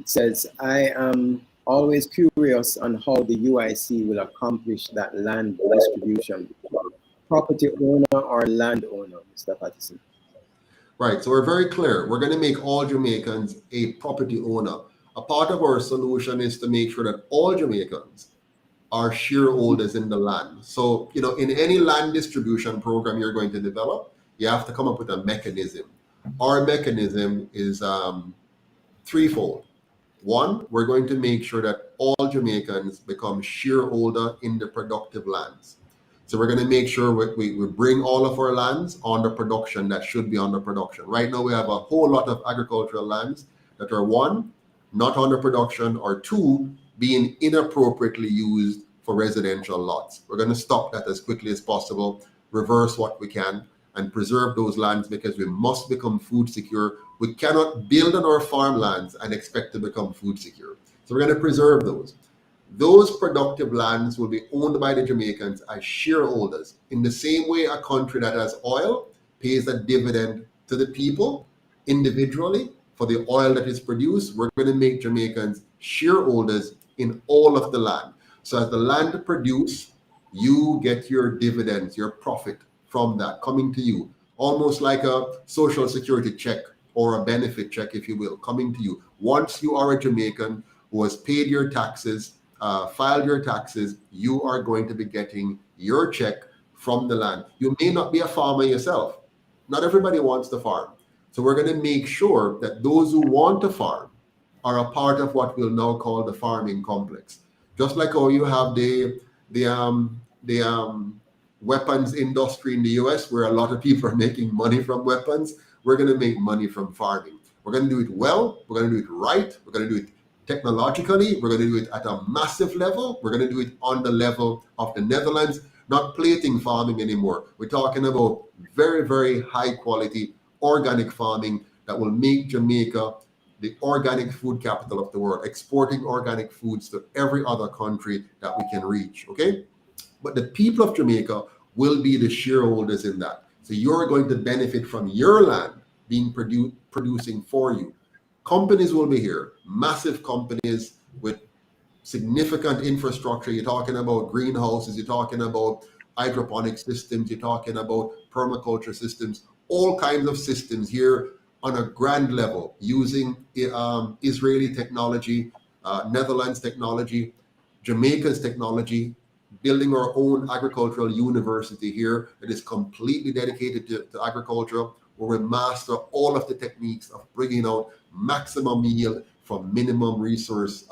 Says, I am always curious on how the UIC will accomplish that land distribution. Property owner or landowner, Mr. Patterson? Right, so we're very clear. We're going to make all Jamaicans a property owner. A part of our solution is to make sure that all Jamaicans are shareholders in the land. So, in any land distribution program you're going to develop, you have to come up with a mechanism. Our mechanism is threefold. One, we're going to make sure that all Jamaicans become shareholder in the productive lands. So we're going to make sure we bring all of our lands under production that should be under production. Right now we have a whole lot of agricultural lands that are, one, not under production, or two, being inappropriately used for residential lots. We're going to stop that as quickly as possible, reverse what we can, and preserve those lands, because we must become food secure. We cannot build on our farmlands and expect to become food secure. So we're going to preserve those. Those productive lands will be owned by the Jamaicans as shareholders, in the same way a country that has oil pays a dividend to the people individually for the oil that is produced. We're going to make Jamaicans shareholders in all of the land. So as the land produce, you get your dividends, your profit from that coming to you, almost like a social security check or a benefit check, if you will, coming to you. Once you are a Jamaican who has paid your taxes, filed your taxes, you are going to be getting your check from the land. You may not be a farmer yourself. Not everybody wants to farm. So we're going to make sure that those who want to farm are a part of what we'll now call the farming complex. Just like how you have the weapons industry in the US, where a lot of people are making money from weapons, we're going to make money from farming. We're going to do it well. We're going to do it right. We're going to do it technologically. We're going to do it at a massive level. We're going to do it on the level of the Netherlands, not plating farming anymore. We're talking about very, very high quality, organic farming that will make Jamaica the organic food capital of the world, exporting organic foods to every other country that we can reach, okay? But the people of Jamaica will be the shareholders in that. So you're going to benefit from your land being producing for you. Companies will be here, massive companies with significant infrastructure. You're talking about greenhouses, you're talking about hydroponic systems, you're talking about permaculture systems, all kinds of systems here on a grand level using Israeli technology, Netherlands technology, Jamaica's technology, building our own agricultural university here that is completely dedicated to agriculture, where we master all of the techniques of bringing out maximum yield from minimum resource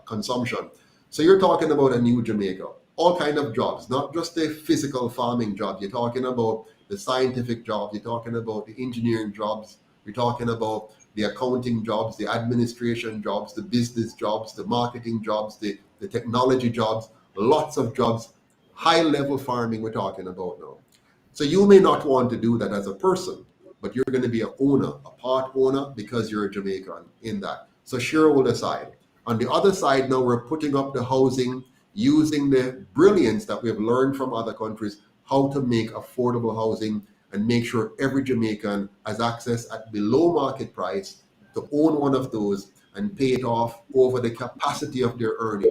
consumption. So you're talking about a new Jamaica, all kind of jobs, not just the physical farming job. You're talking about the scientific jobs, you're talking about the engineering jobs, you're talking about the accounting jobs, the administration jobs, the business jobs, the marketing jobs, the technology jobs, lots of jobs, high level farming we're talking about now. So you may not want to do that as a person, but you're going to be an owner, a part owner, because you're a Jamaican in that. So shareholder side. On the other side now, we're putting up the housing using the brilliance that we've learned from other countries, how to make affordable housing and make sure every Jamaican has access at below market price to own one of those and pay it off over the capacity of their earning.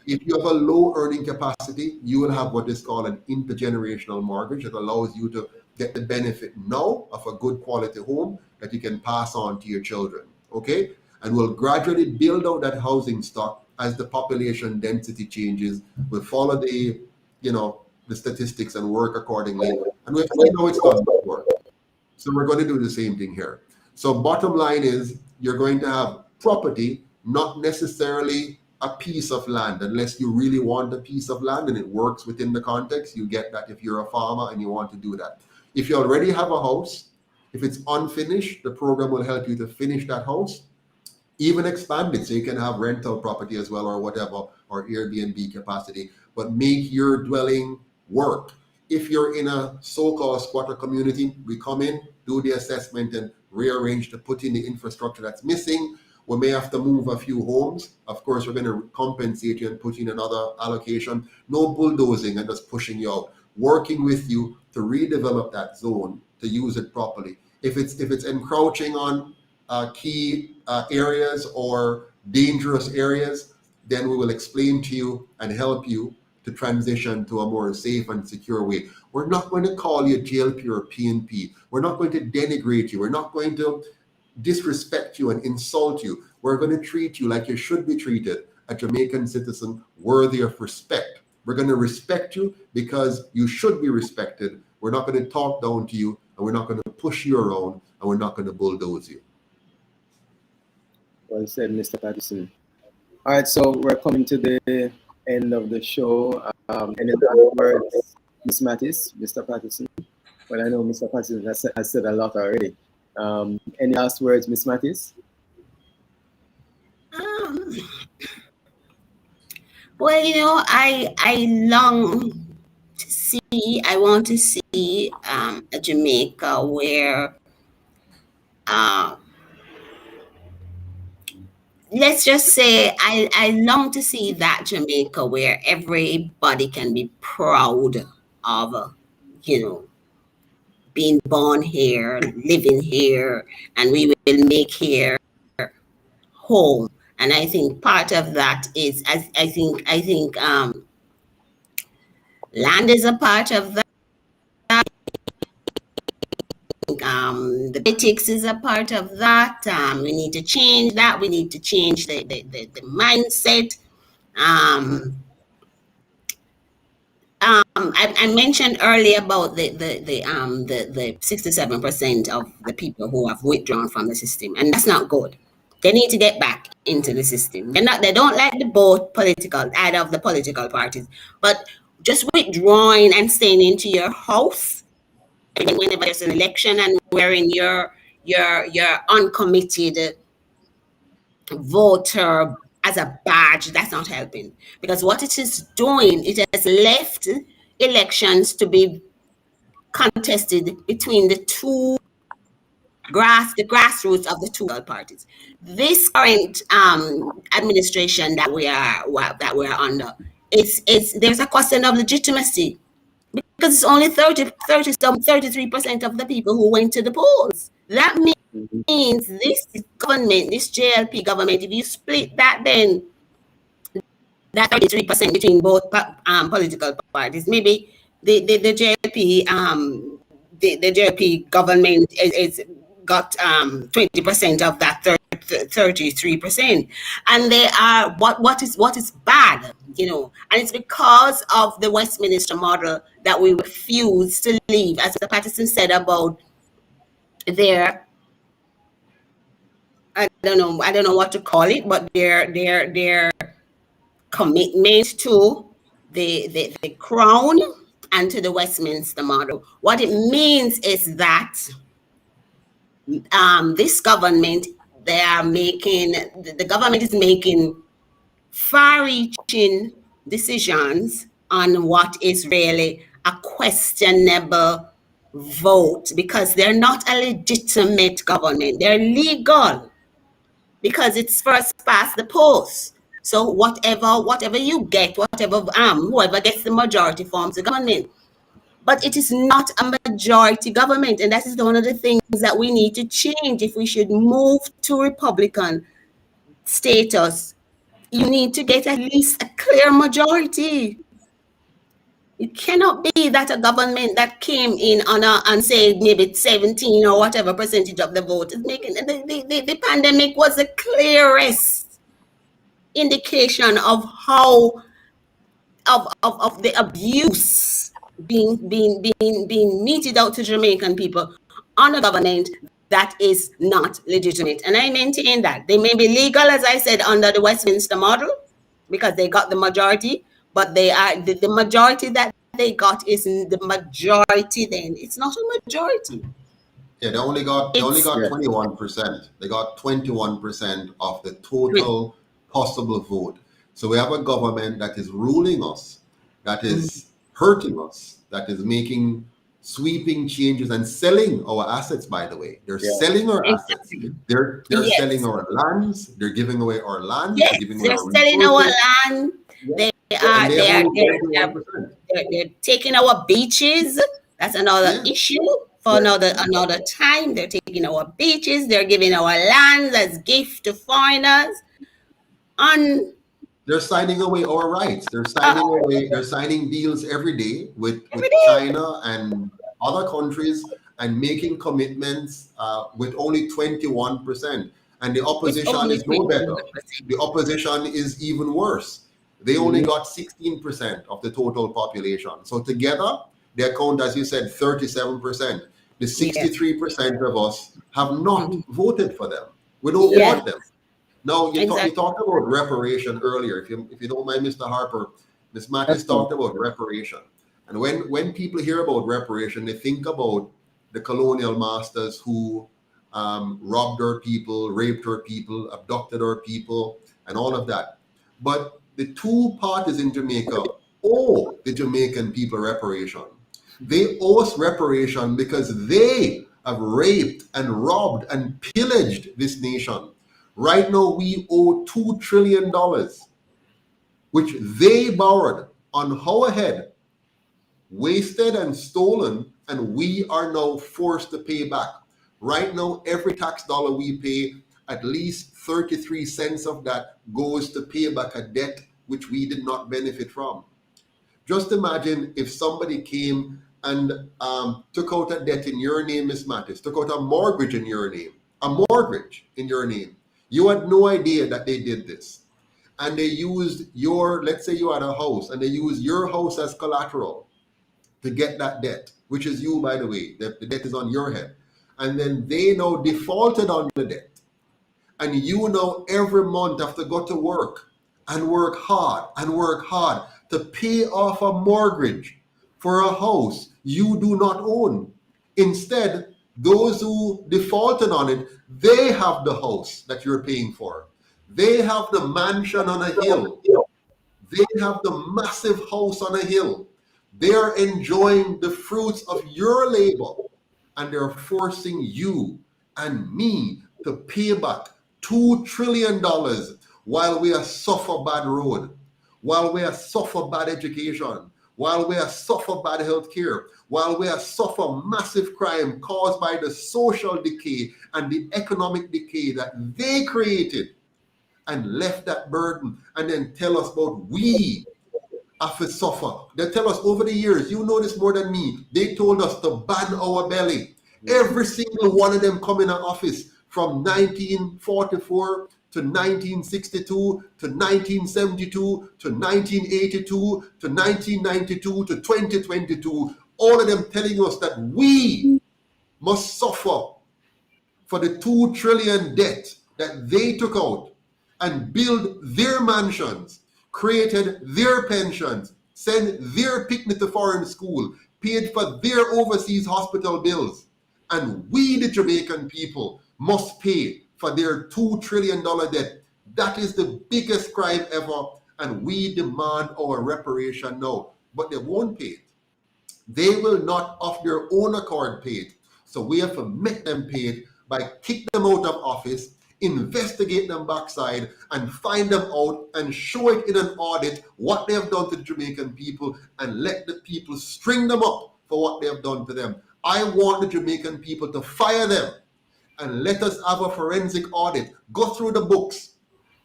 If you have a low earning capacity, you will have what is called an intergenerational mortgage that allows you to get the benefit now of a good quality home that you can pass on to your children, okay? And we'll gradually build out that housing stock as the population density changes. We'll follow the statistics and work accordingly. And we've seen how it's done before. So we're going to do the same thing here. So bottom line is you're going to have property, not necessarily a piece of land, unless you really want a piece of land and it works within the context. You get that if you're a farmer and you want to do that. If you already have a house, if it's unfinished, the program will help you to finish that house, even expand it so you can have rental property as well, or whatever, or Airbnb capacity, but make your dwelling work. If you're in a so-called squatter community, we come in, do the assessment and rearrange to put in the infrastructure that's missing. We may have to move a few homes. Of course, we're going to compensate you and put in another allocation. No bulldozing and just pushing you out. Working with you to redevelop that zone to use it properly. If it's encroaching on key areas or dangerous areas, then we will explain to you and help you to transition to a more safe and secure way. We're not going to call you JLP or PNP. We're not going to denigrate you. We're not going to disrespect you and insult you. We're going to treat you like you should be treated, a Jamaican citizen worthy of respect. We're going to respect you because you should be respected. We're not going to talk down to you, and we're not going to push you around, and we're not going to bulldoze you. Well said, Mr. Patterson. All right, so we're coming to the end of the show. Any last words, Ms. Mattis, Mr. Patterson? Well, I know Mr. Patterson has said a lot already. Any last words, Ms. Mattis? Well, I long to see, I want to see a Jamaica where, let's just say, I long to see that Jamaica where everybody can be proud of, being born here, living here, and we will make here home. And I think part of that is, I think land is a part of that. The politics is a part of that. We need to change that. We need to change the mindset. I mentioned earlier about the 67% of the people who have withdrawn from the system, and that's not good. They need to get back into the system. They don't like either of the political parties, but just withdrawing and staying into your house whenever there's an election and wearing your uncommitted voter as a badge, that's not helping. Because what it is doing, it has left elections to be contested between the two the grassroots of the two parties. This current administration that we are under, there's a question of legitimacy, because it's only 33% of the people who went to the polls. That means this government, this JLP government, if you split that, then that 33% between both political parties, maybe the JLP the JLP government is got 20% of that 33%, and they are what is bad, and it's because of the Westminster model that we refuse to leave, as the Patterson said about their, I don't know what to call it, but their commitment to the crown and to the Westminster model. What it means is that this government, the government is making far-reaching decisions on what is really a questionable vote, because they're not a legitimate government. They're legal because it's first past the post. So whatever you get, whoever gets the majority forms the government. But it is not a majority government, and that is one of the things that we need to change. If we should move to Republican status, you need to get at least a clear majority. It cannot be that a government that came in on say maybe 17 or whatever percentage of the vote is making. The pandemic was the clearest indication of how of the abuse being meted out to Jamaican people on a government that is not legitimate. And I maintain that they may be legal, as I said, under the Westminster model, because they got the majority, but they are the majority that they got isn't the majority. Then it's not a majority. Yeah, they only got 21%. They got 21% of the total possible vote. So we have a government that is ruling us, that is hurting us, that is making sweeping changes and selling our assets. By the way, they're selling our assets. They're selling our lands. They're giving away our land. Yes, they're selling our land. They're taking our beaches. That's another issue for another time. They're taking our beaches. They're giving our lands as gift to foreigners. They're signing away our rights. They're signing deals every day with China and other countries, and making commitments with only 21%. And the opposition is no better. The opposition is even worse. They only got 16% of the total population. So together, they account, as you said, 37%. The 63% of us have not voted for them. We don't want them. Now, you talked about reparation earlier. If you don't mind, Mr. Harper, Ms. Mattis talked about reparation. And when people hear about reparation, they think about the colonial masters who robbed our people, raped our people, abducted our people, and all of that. But the two parties in Jamaica owe the Jamaican people reparation. They owe us reparation because they have raped and robbed and pillaged this nation. Right now, we owe $2 trillion, which they borrowed on our head, wasted and stolen, and we are now forced to pay back. Right now, every tax dollar we pay, at least 33 cents of that goes to pay back a debt which we did not benefit from. Just imagine if somebody came and took out a debt in your name, Ms. Mattis, took out a mortgage in your name, You had no idea that they did this. And they used let's say you had a house, and they used your house as collateral to get that debt, which is you, by the way. The debt is on your head. And then they now defaulted on the debt. And you now every month have to go to work and work hard to pay off a mortgage for a house you do not own. Instead, those who defaulted on it, they have the house that you're paying for. They have the mansion on a hill. They have the massive house on a hill. They're enjoying the fruits of your labor, and they're forcing you and me to pay back $2 trillion while we are suffer bad road, while we are suffer bad education, while we are suffer bad health care, while we are suffer massive crime caused by the social decay and the economic decay that they created and left that burden, and then tell us about we have to suffer. They tell us over the years, you know this more than me, they told us to ban our belly. Every single one of them come in an office from 1944 to 1962 to 1972 to 1982 to 1992 to 2022, all of them telling us that we must suffer for the 2 trillion debt that they took out and build their mansions, created their pensions, send their picnic to foreign school, paid for their overseas hospital bills. And we, the Jamaican people, must pay for their $2 trillion debt. That is the biggest crime ever, and we demand our reparation now. But they won't pay it. They will not of their own accord pay it. So we have to make them pay it by kick them out of office, investigate them backside, and find them out and show it in an audit what they have done to the Jamaican people, and let the people string them up for what they have done to them. I want the Jamaican people to fire them and let us have a forensic audit. Go through the books,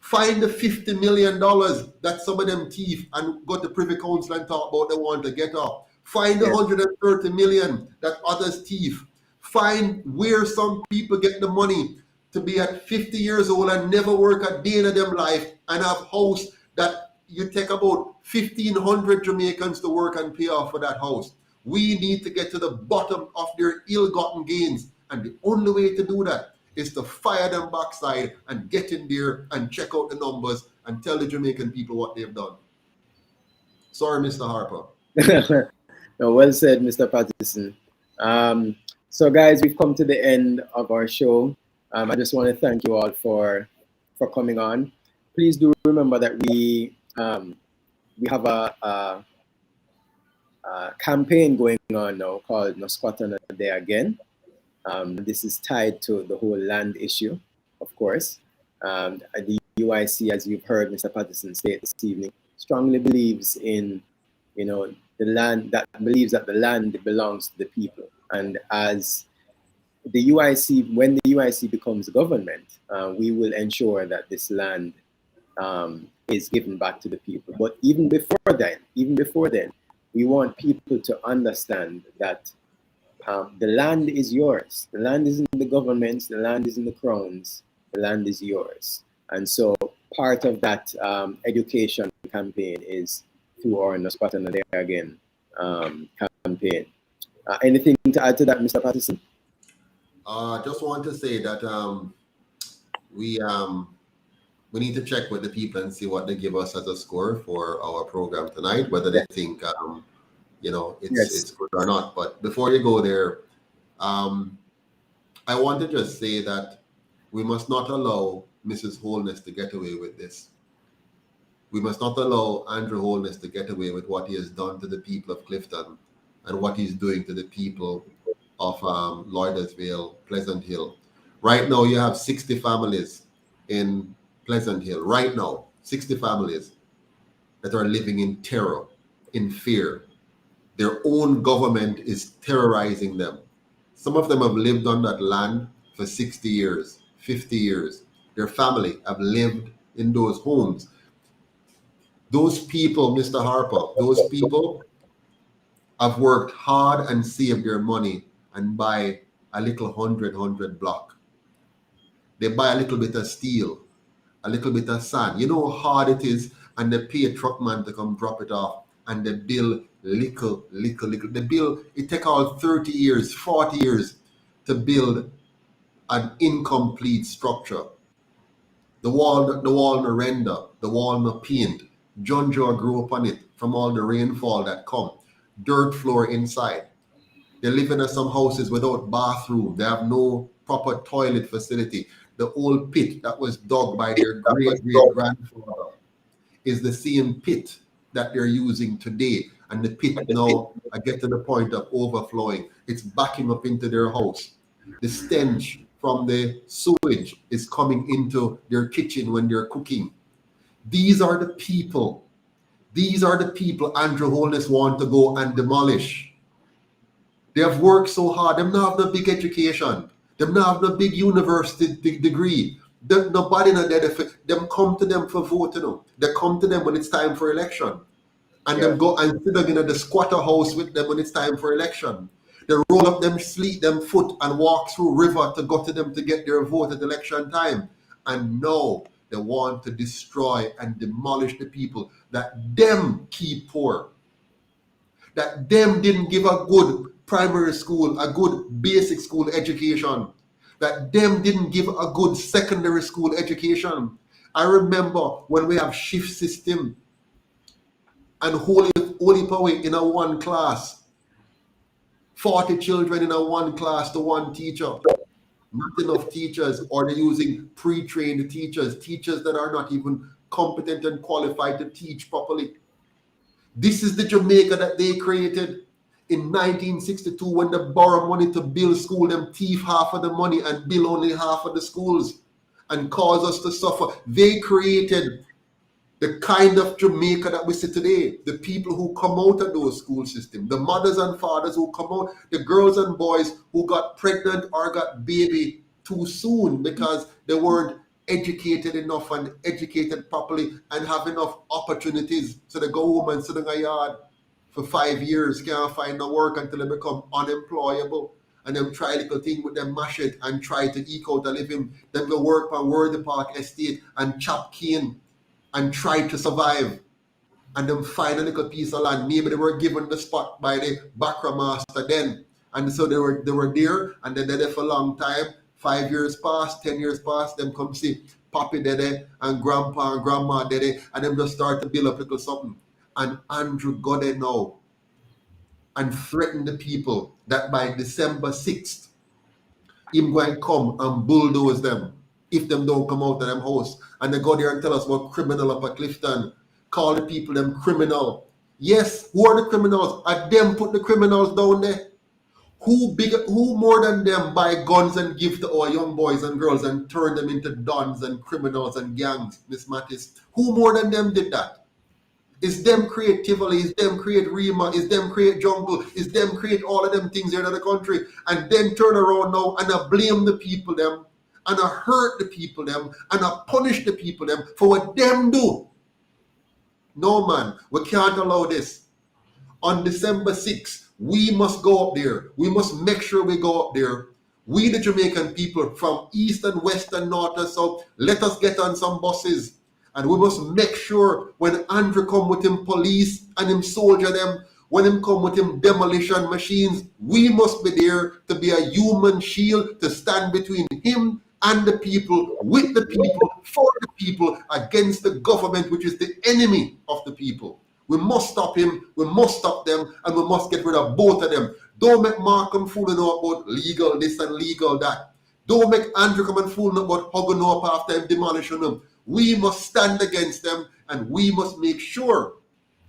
find the $50 million that some of them thief and go to Privy Council and talk about they want to get off. Find the 130 million that others thief. Find where some people get the money to be at 50 years old and never work a day in their life and have house that you take about 1,500 Jamaicans to work and pay off for that house. We need to get to the bottom of their ill-gotten gains, and the only way to do that is to fire them backside and get in there and check out the numbers and tell the Jamaican people what they've done. Sorry, Mr. Harper. No, well said, Mr. Patterson. So guys, we've come to the end of our show. I just want to thank you all for coming on. Please do remember that we have a campaign going on now called No Squat on a Day Again. This is tied to the whole land issue, of course. The UIC, as you've heard Mr. Patterson state this evening, strongly believes in, the land, that believes that the land belongs to the people. And as the UIC, when the UIC becomes government, we will ensure that this land is given back to the people. But even before then, we want people to understand that the land is yours. The land isn't the government's, the land isn't the crown's, the land is yours. And so part of that education campaign is through our No Squat on a Day Again campaign. Anything to add to that, Mr. Patterson? Just want to say that we need to check with the people and see what they give us as a score for our program tonight, whether they think it's good or not. But before you go there, I want to just say that we must not allow Mrs. Holness to get away with this. We must not allow Andrew Holness to get away with what he has done to the people of Clifton and what he's doing to the people of Lloydersville, Pleasant Hill. Right now, you have 60 families in Pleasant Hill. Right now, 60 families that are living in terror, in fear. Their own government is terrorizing them. Some of them have lived on that land for 60 years, 50 years. Their family have lived in those homes. Those people, Mr. Harper, those people have worked hard and saved their money and buy a little 100 block. They buy a little bit of steel, a little bit of sand. You know how hard it is, and they pay a truckman to come drop it off, and they build little. They build, it takes all 30 years, 40 years to build an incomplete structure. The wall no render, the wall no paint. John Joe grew up on it from all the rainfall that come. Dirt floor inside. They live in some houses without bathroom. They have no proper toilet facility. The old pit that was dug by their great-great-grandfather is the same pit that they're using today. And the pit now, I get to the point of overflowing. It's backing up into their house. The stench from the sewage is coming into their kitchen when they're cooking. These are the people. These are the people Andrew Holness want to go and demolish. They have worked so hard. Them not have no big education. Them not have no big university degree. Nobody not there. Them come to them for voting. They come to them when it's time for election. And them go and sit them in the squatter house with them when it's time for election. They roll up them sleep, them foot, and walk through river to go to them to get their vote at election time. And now they want to destroy and demolish the people that them keep poor. That them didn't give a good primary school, a good basic school education. That them didn't give a good secondary school education. I remember when we have shift system and holy power in a one class, 40 children in a one class to one teacher. Not enough teachers, or they're using pre-trained teachers that are not even competent and qualified to teach properly. This is the Jamaica that they created in 1962 when they borrow money to build school, them thief half of the money and build only half of the schools and cause us to suffer. They created the kind of Jamaica that we see today. The people who come out of those school systems, the mothers and fathers who come out, the girls and boys who got pregnant or got baby too soon because they weren't educated enough and educated properly and have enough opportunities. So they go home and sit in a yard for 5 years, can't find no work until they become unemployable. And them try a little thing with them machete and try to eke out a living. Then go work on Worthy Park Estate and chop cane and try to survive. And then find a little piece of land. Maybe they were given the spot by the backroom master then. And so they were there, and then they're there for a long time. 5 years passed, 10 years passed, them come see Papi Dede and Grandpa and Grandma Dede, and them just start to build up a little something. And Andrew got there now and threatened the people that by December 6th, him going to come and bulldoze them if them don't come out of them house. And they go there and tell us about criminal up at Clifton. Call the people them criminal. Yes, who are the criminals? Are them put the criminals down there? Who more than them buy guns and give to our young boys and girls and turn them into dons and criminals and gangs, Miss Mattis? Who more than them did that? Is them create Tivoli? Is them create Rima? Is them create Jungle? Is them create all of them things here in the country? And then turn around now and I blame the people them and I hurt the people them and I punish the people them for what them do. No, man, we can't allow this. On December 6th, we must go up there. We must make sure we go up there. We, the Jamaican people, from east and west and north and south, let us get on some buses. And we must make sure when Andrew come with him police and him soldier them, when him come with him demolition machines, we must be there to be a human shield to stand between him and the people, with the people, for the people, against the government, which is the enemy of the people. We must stop him, we must stop them, and we must get rid of both of them. Don't make Markham fooling out about legal this and legal that. Don't make Andrew come and fooling about hugging up after him, demolishing them. We must stand against them, and we must make sure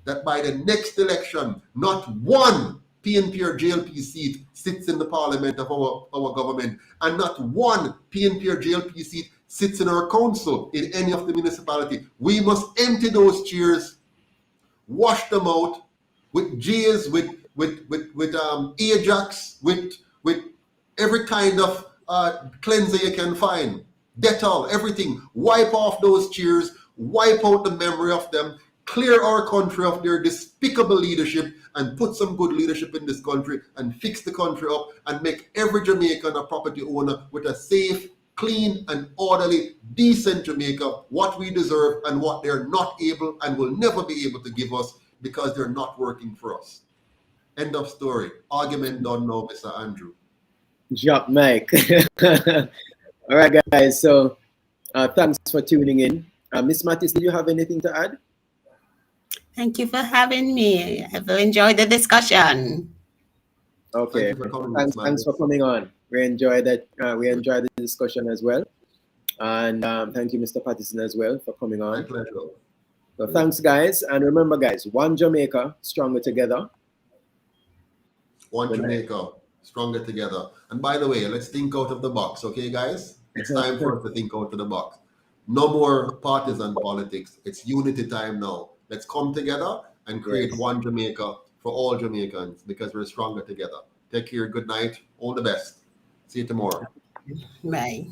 that by the next election, not one PNP or JLP seat sits in the parliament of our government, and not one PNP or JLP seat sits in our council in any of the municipality. We must empty those chairs, wash them out with J's, with Ajax, with every kind of cleanser you can find, Dettol, everything. Wipe off those chairs, wipe out the memory of them, clear our country of their despicable leadership, and put some good leadership in this country and fix the country up and make every Jamaican a property owner with a safe, clean and orderly, decent Jamaica, what we deserve and what they're not able and will never be able to give us because they're not working for us. End of story. Argument done now, Mr. Andrew. Drop mic. All right, guys. So thanks for tuning in. Miss Mattis, did you have anything to add? Thank you for having me. I've enjoyed the discussion. Okay. Thanks for coming on. We enjoyed that. We enjoyed the discussion as well. And thank you, Mr. Pattison, as well, for coming on. My pleasure. So thanks, guys. And remember, guys, one Jamaica, stronger together. One Jamaica, Stronger together. And by the way, let's think out of the box, okay, guys? It's time for us to think out of the box. No more partisan politics. It's unity time now. Let's come together and create one Jamaica for all Jamaicans because we're stronger together. Take care. Good night. All the best. See you tomorrow. Bye.